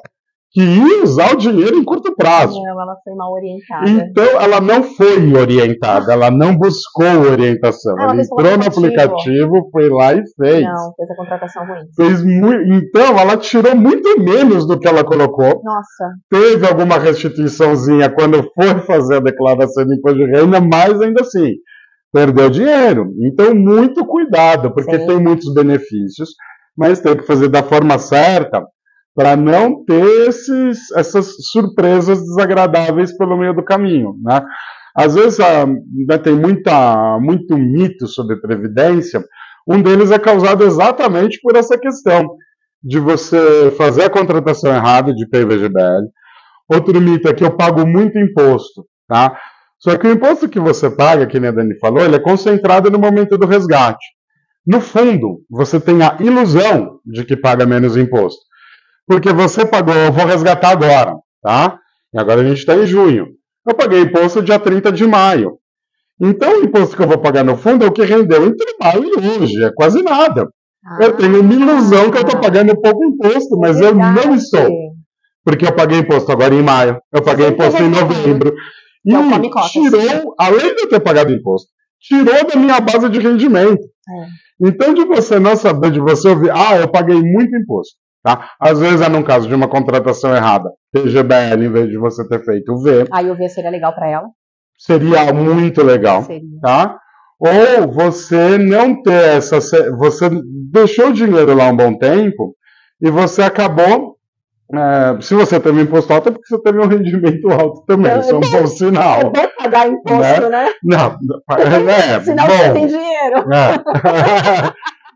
que ia usar o dinheiro em curto prazo. Não, ela foi mal orientada. Então, ela não foi orientada, ela não buscou orientação. Ela entrou no aplicativo, foi lá e fez. Não, fez a contratação ruim. Então, ela tirou muito menos do que ela colocou. Nossa. Teve alguma restituiçãozinha quando foi fazer a declaração de imposto de renda, mas ainda assim, perdeu dinheiro. Então, muito cuidado, porque tem muitos benefícios, mas tem que fazer da forma certa, para não ter essas surpresas desagradáveis pelo meio do caminho, né? Às vezes tem muito mito sobre previdência, um deles é causado exatamente por essa questão de você fazer a contratação errada de PVGBL. Outro mito é que eu pago muito imposto, tá? Só que o imposto que você paga, que nem a Dani falou, ele é concentrado no momento do resgate. No fundo, você tem a ilusão de que paga menos imposto. Porque você pagou, eu vou resgatar agora, tá? E agora a gente está em junho. Eu paguei imposto dia 30 de maio. Então o imposto que eu vou pagar no fundo é o que rendeu entre maio e hoje, é quase nada. Eu tenho uma ilusão que eu estou pagando pouco imposto, mas eu não estou. Porque eu paguei imposto agora em maio, eu paguei imposto em novembro. E tirou, além de eu ter pagado imposto, tirou da minha base de rendimento. Então de você não saber, de você ouvir, eu paguei muito imposto. Tá? Às vezes é num caso de uma contratação errada, PGBL, em vez de você ter feito o V. Aí o V seria legal para ela? Seria muito legal. Tá? Ou você não ter você deixou o dinheiro lá um bom tempo e você acabou. Se você teve um imposto alto, é porque você teve um rendimento alto também. Isso é um bom sinal. É bom pagar imposto, né? Não, sinal que você tem dinheiro.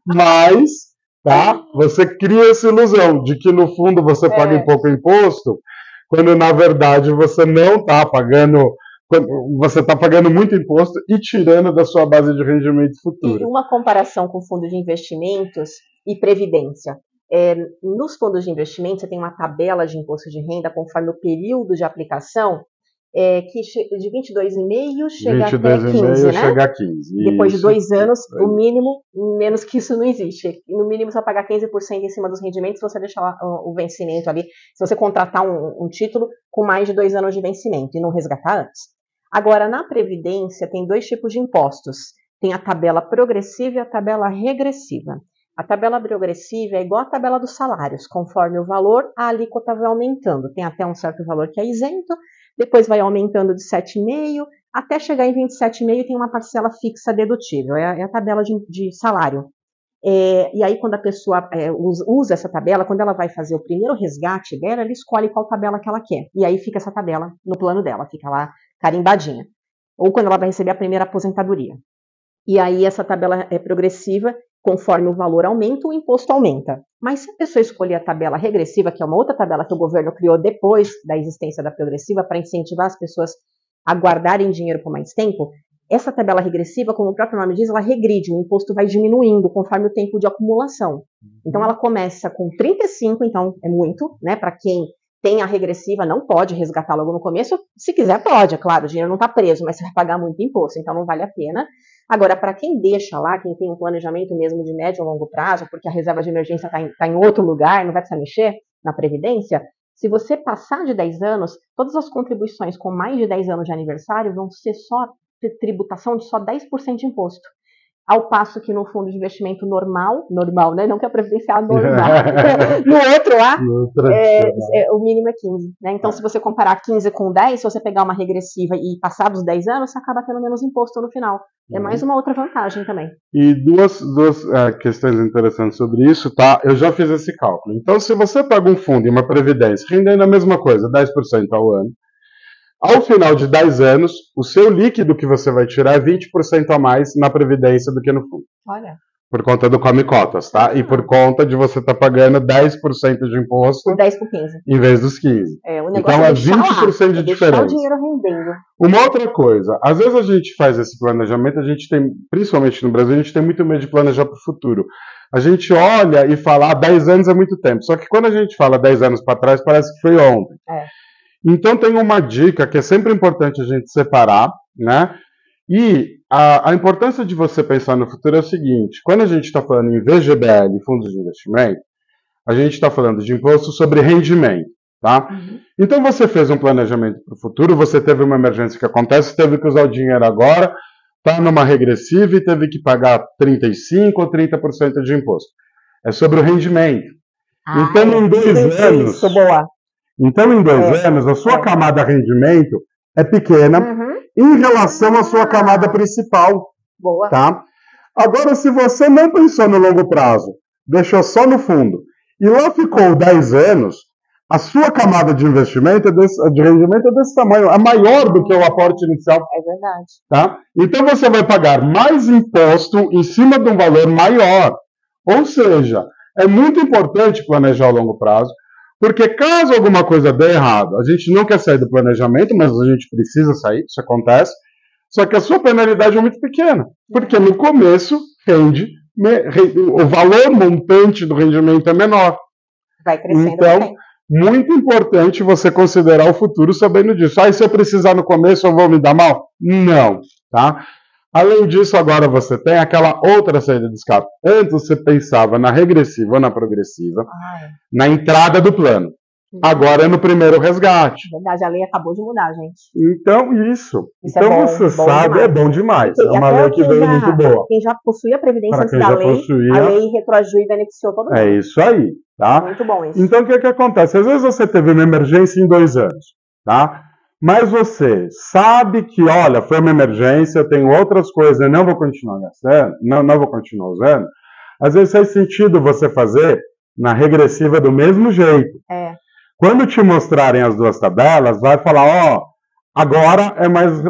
Mas. Tá? Você cria essa ilusão de que no fundo você paga pouco imposto, quando na verdade você não está pagando, você está pagando muito imposto e tirando da sua base de rendimento futuro. E uma comparação com fundo de investimentos e previdência. Nos fundos de investimento você tem uma tabela de imposto de renda conforme o período de aplicação, que de 22,5 chega até 15, né? Chega a 15. Depois de 2 anos, o mínimo, menos que isso não existe. No mínimo, você vai pagar 15% em cima dos rendimentos se você deixar lá o vencimento ali, se você contratar um título com mais de 2 anos de vencimento e não resgatar antes. Agora, na Previdência, tem 2 tipos de impostos. Tem a tabela progressiva e a tabela regressiva. A tabela progressiva é igual à tabela dos salários. Conforme o valor, a alíquota vai aumentando. Tem até um certo valor que é isento, depois vai aumentando de 7,5%, até chegar em 27,5% e tem uma parcela fixa dedutível, é a tabela de salário. E aí quando a pessoa usa essa tabela, quando ela vai fazer o primeiro resgate dela, ela escolhe qual tabela que ela quer. E aí fica essa tabela no plano dela, fica lá carimbadinha. Ou quando ela vai receber a primeira aposentadoria. E aí essa tabela é progressiva, conforme o valor aumenta, o imposto aumenta. Mas se a pessoa escolher a tabela regressiva, que é uma outra tabela que o governo criou depois da existência da progressiva, para incentivar as pessoas a guardarem dinheiro por mais tempo, essa tabela regressiva, como o próprio nome diz, ela regride, o imposto vai diminuindo conforme o tempo de acumulação. Então ela começa com 35, então é muito, né? Para quem tem a regressiva, não pode resgatar logo no começo. Se quiser, pode, é claro, o dinheiro não está preso, mas você vai pagar muito imposto, então não vale a pena. Agora, para quem deixa lá, quem tem um planejamento mesmo de médio ou longo prazo, porque a reserva de emergência está em outro lugar, não vai precisar mexer na Previdência, se você passar de 10 anos, todas as contribuições com mais de 10 anos de aniversário vão ser só tributação de só 10% de imposto. Ao passo que no fundo de investimento normal, né? Não que a previdenciária normal, no outro lá, o mínimo é 15. Né? Então, se você comparar 15 com 10, se você pegar uma regressiva e passar dos 10 anos, você acaba tendo menos imposto no final. É mais uma outra vantagem também. E duas questões interessantes sobre isso, tá? Eu já fiz esse cálculo. Então, se você paga um fundo e uma previdência rendendo a mesma coisa, 10% ao ano, ao final de 10 anos, o seu líquido que você vai tirar é 20% a mais na Previdência do que no fundo. Olha. Por conta do Come Cotas, tá? E por conta de você estar pagando 10% de imposto 10 por 15. Em vez dos 15%. O negócio então é 20% de diferença. O dinheiro rendendo. Uma outra coisa, às vezes a gente faz esse planejamento, a gente tem, principalmente no Brasil, a gente tem muito medo de planejar para o futuro. A gente olha e fala, 10 anos é muito tempo. Só que quando a gente fala 10 anos para trás, parece que foi ontem. Então tem uma dica que é sempre importante a gente separar, né? E a importância de você pensar no futuro é o seguinte: quando a gente está falando em VGBL, fundos de investimento, a gente está falando de imposto sobre rendimento, tá? Então você fez um planejamento para o futuro, você teve uma emergência que acontece, teve que usar o dinheiro agora, está numa regressiva e teve que pagar 35% ou 30% de imposto. É sobre o rendimento. Então, em 2 anos. Isso, boa. Então, em 2 anos, a sua camada rendimento é pequena em relação à sua camada principal. Boa. Tá? Agora, se você não pensou no longo prazo, deixou só no fundo, e lá ficou 10 anos, a sua camada de investimento, de rendimento é desse tamanho, é maior do que o aporte inicial. É verdade. Tá? Então você vai pagar mais imposto em cima de um valor maior. Ou seja, é muito importante planejar a longo prazo, porque caso alguma coisa dê errado, a gente não quer sair do planejamento, mas a gente precisa sair, isso acontece, só que a sua penalidade é muito pequena, porque no começo o valor montante do rendimento é menor. Vai crescendo. Então, muito importante você considerar o futuro sabendo disso. Se eu precisar no começo, eu vou me dar mal? Não, tá? Além disso, agora você tem aquela outra saída de escape. Antes você pensava na regressiva ou na progressiva, na entrada do plano. Agora é no primeiro resgate. Verdade, a lei acabou de mudar, gente. Então, isso. Então é bom, você sabe, demais. É bom demais. É uma lei que veio muito boa. Quem já possuía a Previdência antes da lei, a lei retroagiu e beneficiou todo mundo. É isso aí, tá? Muito bom isso. Então, o que acontece? Às vezes você teve uma emergência em 2 anos, tá? Mas você sabe que, olha, foi uma emergência, eu tenho outras coisas, eu não vou continuar gastando, não vou continuar usando. Às vezes faz sentido você fazer na regressiva do mesmo jeito. Quando te mostrarem as 2 tabelas, vai falar, agora é mais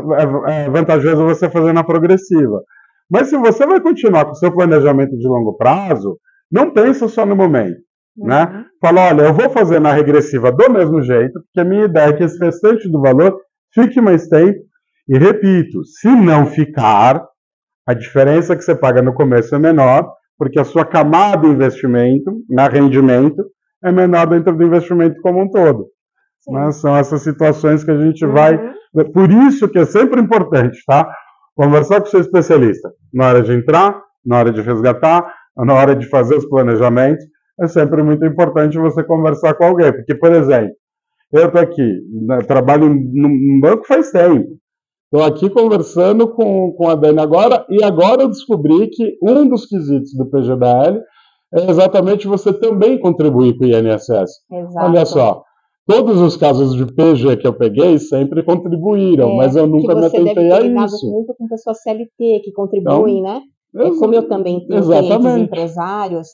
vantajoso você fazer na progressiva. Mas se você vai continuar com o seu planejamento de longo prazo, não pensa só no momento. Né? Fala, olha, eu vou fazer na regressiva do mesmo jeito, porque a minha ideia é que esse restante do valor fique mais tempo. E repito, se não ficar, a diferença que você paga no começo é menor, porque a sua camada de investimento, na rendimento, é menor dentro do investimento como um todo. Né? São essas situações que a gente vai... Por isso que é sempre importante, tá? Conversar com o seu especialista. Na hora de entrar, na hora de resgatar, na hora de fazer os planejamentos, é sempre muito importante você conversar com alguém. Porque, por exemplo, eu estou aqui, trabalho num banco faz tempo. Estou aqui conversando com a Dani agora, e agora eu descobri que um dos quesitos do PGBL é exatamente você também contribuir com o INSS. Exato. Olha só, todos os casos de PG que eu peguei sempre contribuíram, mas eu nunca me atentei a isso. Você deve ter lidado muito com pessoas CLT que contribuem, então, né? Como eu também tenho clientes empresários,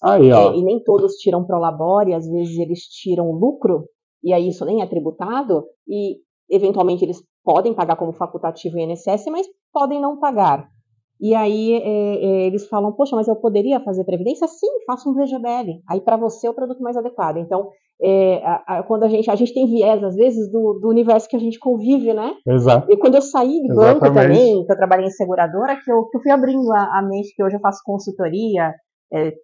e nem todos tiram prolabore, às vezes eles tiram lucro, e aí isso nem é tributado, e eventualmente eles podem pagar como facultativo o INSS, mas podem não pagar. E aí eles falam, poxa, mas eu poderia fazer previdência? Sim, faça um VGBL. Aí para você é o produto mais adequado. Então, quando a gente tem viés, às vezes, do universo que a gente convive, né? Exato. E quando eu saí de banco também, que eu trabalhei em seguradora, que eu fui abrindo a mente, que hoje eu faço consultoria,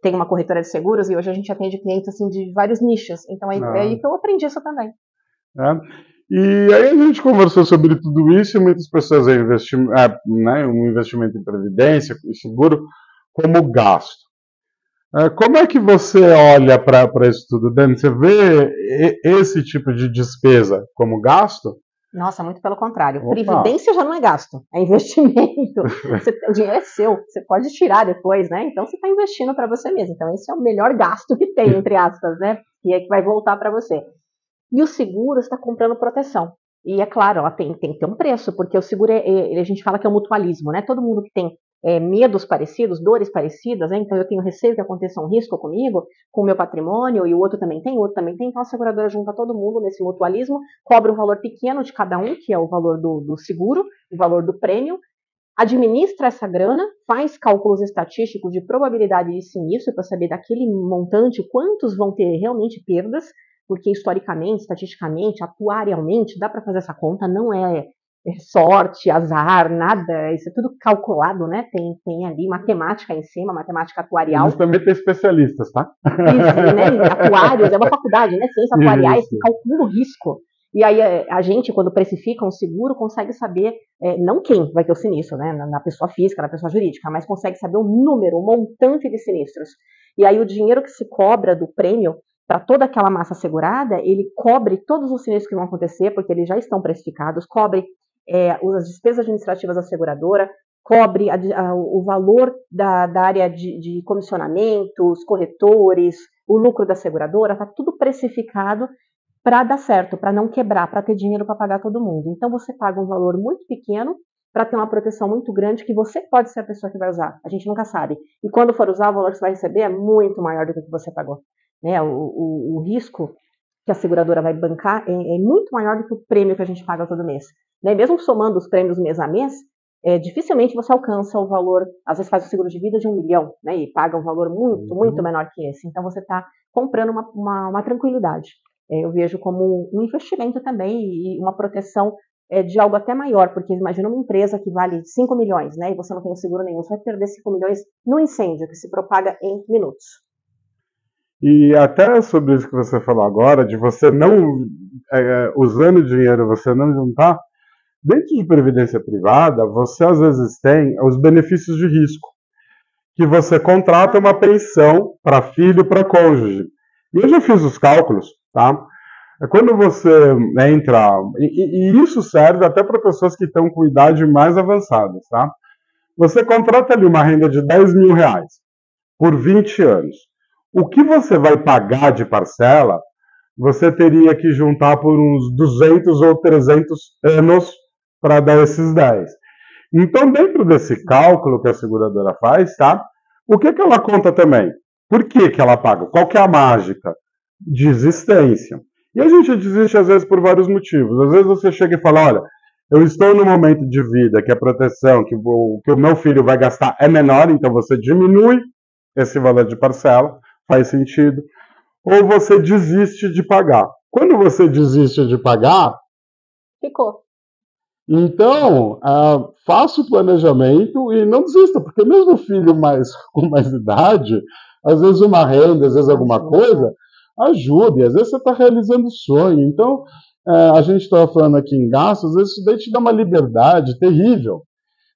tenho uma corretora de seguros, e hoje a gente atende clientes assim, de vários nichos. Então é aí que eu aprendi isso também. E aí a gente conversou sobre tudo isso, e muitas pessoas veem um investimento em previdência e seguro como gasto. Como é que você olha para isso tudo, Dani? Você vê esse tipo de despesa como gasto? Nossa, muito pelo contrário. Opa. Previdência já não é gasto, é investimento. O dinheiro é seu, você pode tirar depois, né? Então você está investindo para você mesmo. Então esse é o melhor gasto que tem, entre aspas, né? E é que vai voltar para você. E o seguro está comprando proteção. E é claro, ela tem que ter um preço, porque o seguro, a gente fala que é um mutualismo, né? Todo mundo que tem medos parecidos, dores parecidas, né? Então eu tenho receio que aconteça um risco comigo, com o meu patrimônio, e o outro também tem, então a seguradora junta todo mundo nesse mutualismo, cobra um valor pequeno de cada um, que é o valor do seguro, o valor do prêmio, administra essa grana, faz cálculos estatísticos de probabilidade de sinistro para saber daquele montante quantos vão ter realmente perdas, porque historicamente, estatisticamente, atuarialmente, dá para fazer essa conta, não é sorte, azar, nada, isso é tudo calculado, né? Tem ali matemática em cima, matemática atuarial. Eles também tem especialistas, tá? Isso, né? Atuários, é uma faculdade, né? Ciências atuariais que calcula o risco. E aí a gente, quando precifica um seguro, consegue saber, não quem vai ter o sinistro, né, na pessoa física, na pessoa jurídica, mas consegue saber o número, o montante de sinistros. E aí o dinheiro que se cobra do prêmio para toda aquela massa segurada, ele cobre todos os sinistros que vão acontecer, porque eles já estão precificados, cobre as despesas administrativas da seguradora, cobre o valor da área de comissionamentos, corretores, o lucro da seguradora, está tudo precificado para dar certo, para não quebrar, para ter dinheiro para pagar todo mundo. Então você paga um valor muito pequeno para ter uma proteção muito grande que você pode ser a pessoa que vai usar. A gente nunca sabe. E quando for usar, o valor que você vai receber é muito maior do que o que você pagou. Né? O risco que a seguradora vai bancar é muito maior do que o prêmio que a gente paga todo mês. Né? Mesmo somando os prêmios mês a mês, dificilmente você alcança o valor, às vezes faz um seguro de vida de 1 milhão, né? E paga um valor muito, muito menor que esse. Então você está comprando uma tranquilidade. Eu vejo como um investimento também e uma proteção de algo até maior, porque imagina uma empresa que vale 5 milhões, né? E você não tem seguro nenhum, você vai perder 5 milhões no incêndio, que se propaga em minutos. E até sobre isso que você falou agora, de você não, usando dinheiro, você não juntar, dentro de previdência privada, você às vezes tem os benefícios de risco, que você contrata uma pensão para filho, para cônjuge. E eu já fiz os cálculos, tá? Quando você entra, e isso serve até para pessoas que estão com idade mais avançada, tá? Você contrata ali uma renda de 10 mil reais por 20 anos. O que você vai pagar de parcela, você teria que juntar por uns 200 ou 300 anos para dar esses 10. Então, dentro desse cálculo que a seguradora faz, tá? O que ela conta também? Por que ela paga? Qual que é a mágica? Desistência. E a gente desiste, às vezes, por vários motivos. Às vezes você chega e fala, olha, eu estou num momento de vida que a proteção que o meu filho vai gastar é menor, então você diminui esse valor de parcela, faz sentido. Ou você desiste de pagar. Quando você desiste de pagar... Ficou. Então, faça o planejamento e não desista, porque mesmo o filho com mais idade, às vezes uma renda, às vezes alguma coisa, ajude, às vezes você está realizando sonho. Então, a gente estava falando aqui em gastos, às vezes isso daí te dá uma liberdade terrível.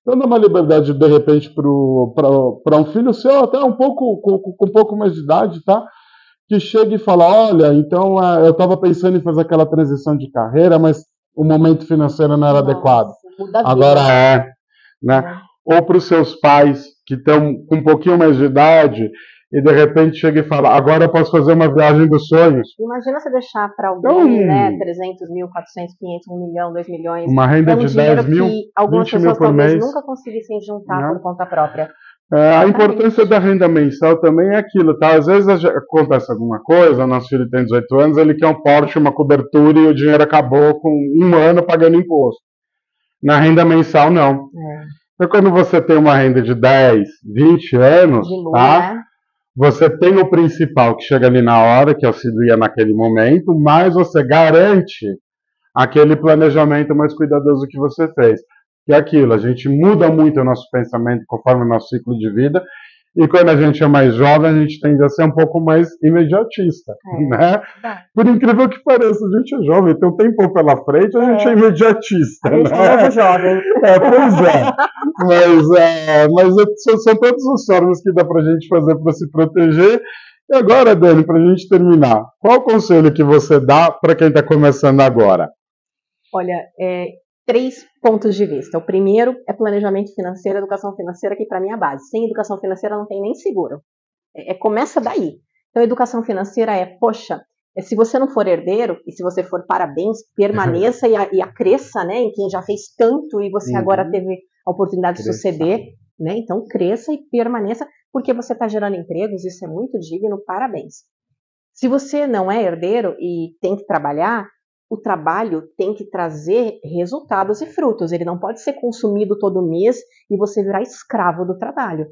Então, dá uma liberdade, de repente, para um filho seu, até com um pouco mais de idade, tá? Que chega e fala, olha, então eu estava pensando em fazer aquela transição de carreira, mas o momento financeiro não era adequado. Agora né? Ou para os seus pais, que estão com um pouquinho mais de idade, e de repente chega e fala, agora eu posso fazer uma viagem dos sonhos. Imagina você deixar para alguém, né, 300 mil, 400, 500, 1 milhão, 2 milhões. Uma renda de 10 mil, que algumas 20 mil pessoas por talvez mês. Nunca conseguissem juntar por conta própria. A importância da renda mensal também é aquilo, tá? Às vezes acontece alguma coisa, nosso filho tem 18 anos, ele quer um Porsche, uma cobertura e o dinheiro acabou com 1 ano pagando imposto. Na renda mensal, não. Então, quando você tem uma renda de 10, 20 anos, tá? Né? Você tem o principal que chega ali na hora, que auxilia naquele momento, mas você garante aquele planejamento mais cuidadoso que você fez. Que é aquilo, a gente muda muito o nosso pensamento conforme o nosso ciclo de vida, e quando a gente é mais jovem, a gente tende a ser um pouco mais imediatista, né? Por incrível que pareça, a gente é jovem, tem um tempo pela frente, a gente é imediatista, a gente né? É jovem. Pois é. Mas são todas as formas que dá pra gente fazer para se proteger. E agora, Dani, pra gente terminar, qual o conselho que você dá para quem está começando agora? Olha, 3 pontos de vista. O primeiro é planejamento financeiro, educação financeira, que para mim é a base. Sem educação financeira não tem nem seguro. Começa daí. Então, educação financeira poxa, se você não for herdeiro, e se você for, parabéns, permaneça e cresça, né, em quem já fez tanto e você agora teve a oportunidade de suceder, né? Então, cresça e permaneça, porque você está gerando empregos, isso é muito digno, parabéns. Se você não é herdeiro e tem que trabalhar, o trabalho tem que trazer resultados e frutos. Ele não pode ser consumido todo mês e você virar escravo do trabalho.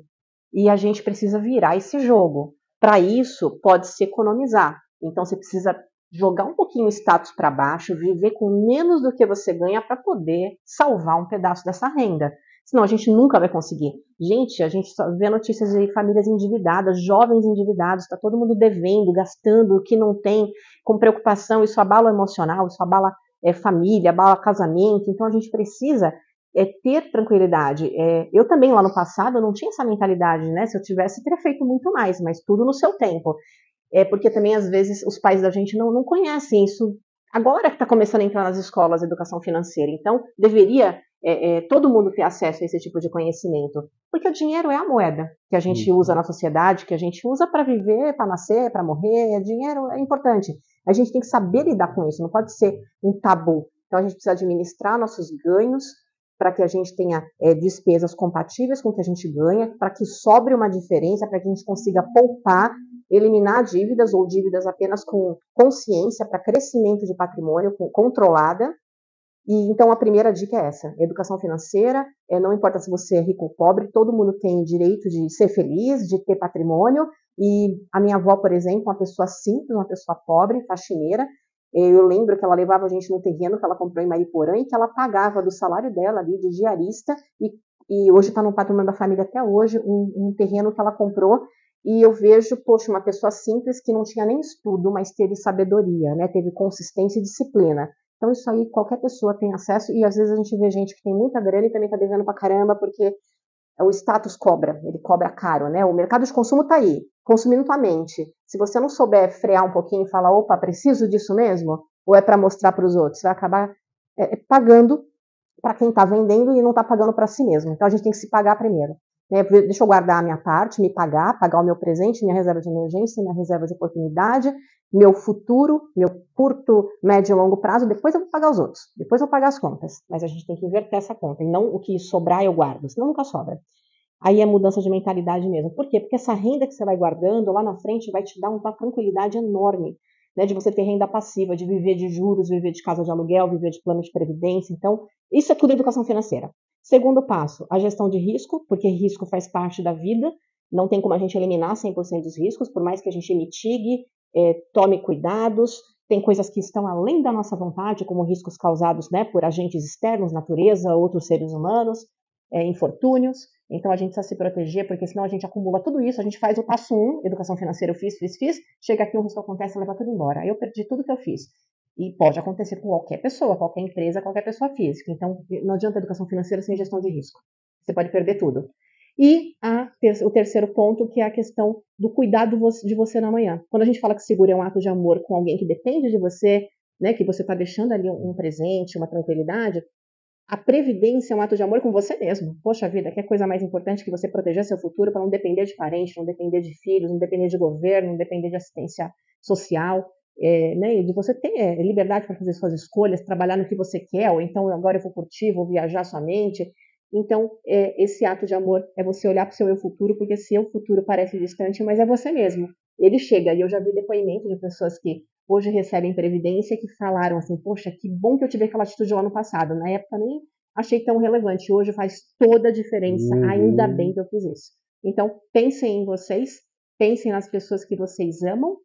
E a gente precisa virar esse jogo. Para isso, pode-se economizar. Então, você precisa jogar um pouquinho o status para baixo, viver com menos do que você ganha para poder salvar um pedaço dessa renda. Senão a gente nunca vai conseguir. Gente, a gente só vê notícias de famílias endividadas, jovens endividados, está todo mundo devendo, gastando o que não tem, com preocupação, isso abala o emocional, isso abala família, abala casamento, então a gente precisa ter tranquilidade. Eu também, lá no passado, não tinha essa mentalidade, né? Se eu tivesse, teria feito muito mais, mas tudo no seu tempo. Porque também, às vezes, os pais da gente não conhecem isso. Agora que está começando a entrar nas escolas a educação financeira, então deveria todo mundo ter acesso a esse tipo de conhecimento, porque o dinheiro é a moeda que a gente usa na sociedade, que a gente usa para viver, para nascer, para morrer. Dinheiro é importante. A gente tem que saber lidar com isso, não pode ser um tabu. Então a gente precisa administrar nossos ganhos para que a gente tenha despesas compatíveis com o que a gente ganha, para que sobre uma diferença, para que a gente consiga poupar, eliminar dívidas ou dívidas apenas com consciência para crescimento de patrimônio controlada. E então a primeira dica é essa: educação financeira. Não importa se você é rico ou pobre, todo mundo tem direito de ser feliz, de ter patrimônio. E a minha avó, por exemplo, uma pessoa simples, uma pessoa pobre, faxineira. Eu lembro que ela levava a gente no terreno que ela comprou em Mariporã e que ela pagava do salário dela ali de diarista, e hoje está no patrimônio da família até hoje, um terreno que ela comprou. E eu vejo, poxa, uma pessoa simples que não tinha nem estudo, mas teve sabedoria, né? Teve consistência e disciplina. Então isso aí qualquer pessoa tem acesso, e às vezes a gente vê gente que tem muita grana e também está devendo pra caramba, porque o status cobra, ele cobra caro, né? O mercado de consumo está aí, consumindo tua mente. Se você não souber frear um pouquinho e falar, opa, preciso disso mesmo? Ou é para mostrar para os outros? Você vai acabar pagando para quem está vendendo e não está pagando para si mesmo. Então a gente tem que se pagar primeiro. Deixa eu guardar a minha parte, me pagar o meu presente, minha reserva de emergência, minha reserva de oportunidade, meu futuro, meu curto, médio e longo prazo. Depois eu vou pagar os outros, depois eu vou pagar as contas. Mas a gente tem que inverter essa conta, e não o que sobrar eu guardo, senão nunca sobra. Aí é mudança de mentalidade mesmo. Por quê? Porque essa renda que você vai guardando lá na frente vai te dar uma tranquilidade enorme, né? De você ter renda passiva, de viver de juros, viver de casa de aluguel, viver de plano de previdência. Então, isso é tudo educação financeira. Segundo passo, a gestão de risco, porque risco faz parte da vida. Não tem como a gente eliminar 100% dos riscos, por mais que a gente mitigue, tome cuidados. Tem coisas que estão além da nossa vontade, como riscos causados, né, por agentes externos, natureza, outros seres humanos, infortúnios. Então a gente precisa se proteger, porque senão a gente acumula tudo isso. A gente faz o passo 1, educação financeira, eu fiz. Chega aqui, um risco acontece, leva tudo embora. Aí eu perdi tudo que eu fiz. E pode acontecer com qualquer pessoa, qualquer empresa, qualquer pessoa física. Então, não adianta educação financeira sem gestão de risco. Você pode perder tudo. E o terceiro ponto, que é a questão do cuidado de você na manhã. Quando a gente fala que seguro é um ato de amor com alguém que depende de você, né, que você está deixando ali um presente, uma tranquilidade, a previdência é um ato de amor com você mesmo. Poxa vida, que coisa mais importante que você proteger seu futuro para não depender de parente, não depender de filhos, não depender de governo, não depender de assistência social. Né, de você ter liberdade para fazer suas escolhas, trabalhar no que você quer, ou então agora eu vou curtir, vou viajar somente. Então, esse ato de amor é você olhar para o seu eu futuro, porque seu futuro parece distante, mas é você mesmo. Ele chega, e eu já vi depoimento de pessoas que hoje recebem previdência que falaram assim, poxa, que bom que eu tive aquela atitude lá no passado. Na época nem achei tão relevante, hoje faz toda a diferença, ainda bem que eu fiz isso. Então, pensem em vocês, pensem nas pessoas que vocês amam,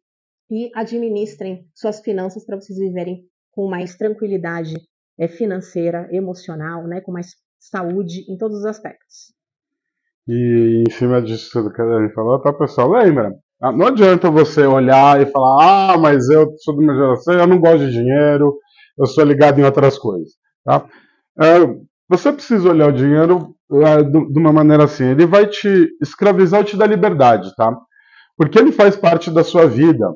e administrem suas finanças para vocês viverem com mais tranquilidade financeira, emocional, né, com mais saúde em todos os aspectos. E em cima disso tudo que a Dani falou, tá, pessoal? Lembra? Não adianta você olhar e falar, mas eu sou de uma geração, eu não gosto de dinheiro, eu sou ligado em outras coisas. Tá? Você precisa olhar o dinheiro de uma maneira assim, ele vai te escravizar ou te dar liberdade, tá? Porque ele faz parte da sua vida.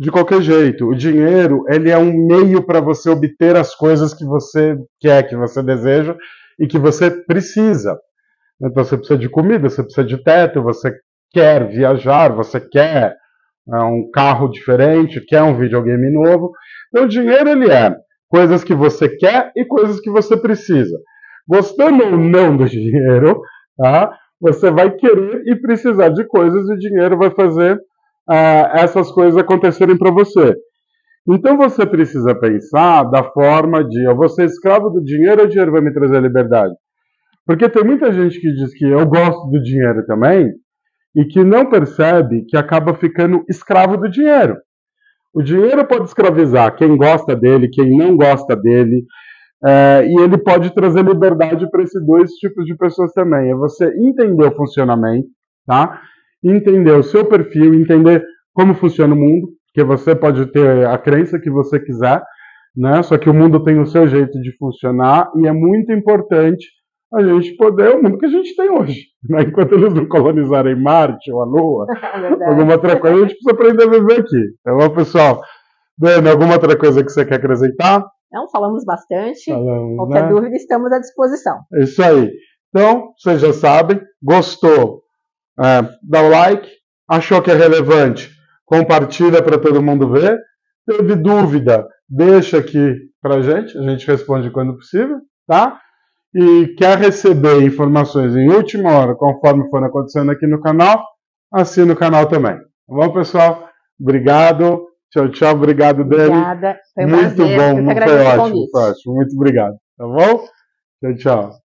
De qualquer jeito, o dinheiro ele é um meio para você obter as coisas que você quer, que você deseja e que você precisa. Então você precisa de comida, você precisa de teto, você quer viajar, você quer um carro diferente, quer um videogame novo. Então o dinheiro ele é coisas que você quer e coisas que você precisa. Gostando ou não do dinheiro, tá? Você vai querer e precisar de coisas e o dinheiro vai fazer essas coisas acontecerem para você. Então você precisa pensar da forma de eu vou ser escravo do dinheiro ou o dinheiro vai me trazer liberdade? Porque tem muita gente que diz que eu gosto do dinheiro também e que não percebe que acaba ficando escravo do dinheiro. O dinheiro pode escravizar quem gosta dele, quem não gosta dele, e ele pode trazer liberdade para esses dois tipos de pessoas também. É você entender o funcionamento, tá? Entender o seu perfil, entender como funciona o mundo, porque você pode ter a crença que você quiser, né? Só que o mundo tem o seu jeito de funcionar e é muito importante a gente poder, o mundo que a gente tem hoje, né? Enquanto eles não colonizarem Marte ou a Lua, alguma outra coisa, a gente precisa aprender a viver aqui. Então, pessoal, Dani, alguma outra coisa que você quer acrescentar? Não, falamos bastante. Falamos, qualquer né? dúvida, estamos à disposição. É isso aí. Então, vocês já sabem, gostou, dá o like, achou que é relevante, compartilha para todo mundo ver. Teve dúvida, deixa aqui pra gente, a gente responde quando possível, tá? E quer receber informações em última hora, conforme for acontecendo aqui no canal, assina o canal também. Tá bom, pessoal? Obrigado. Tchau, tchau. Obrigado, Dani. Obrigada. Foi um muito prazer. bom, foi ótimo, foi ótimo. Muito obrigado. Tá bom? Tchau, tchau.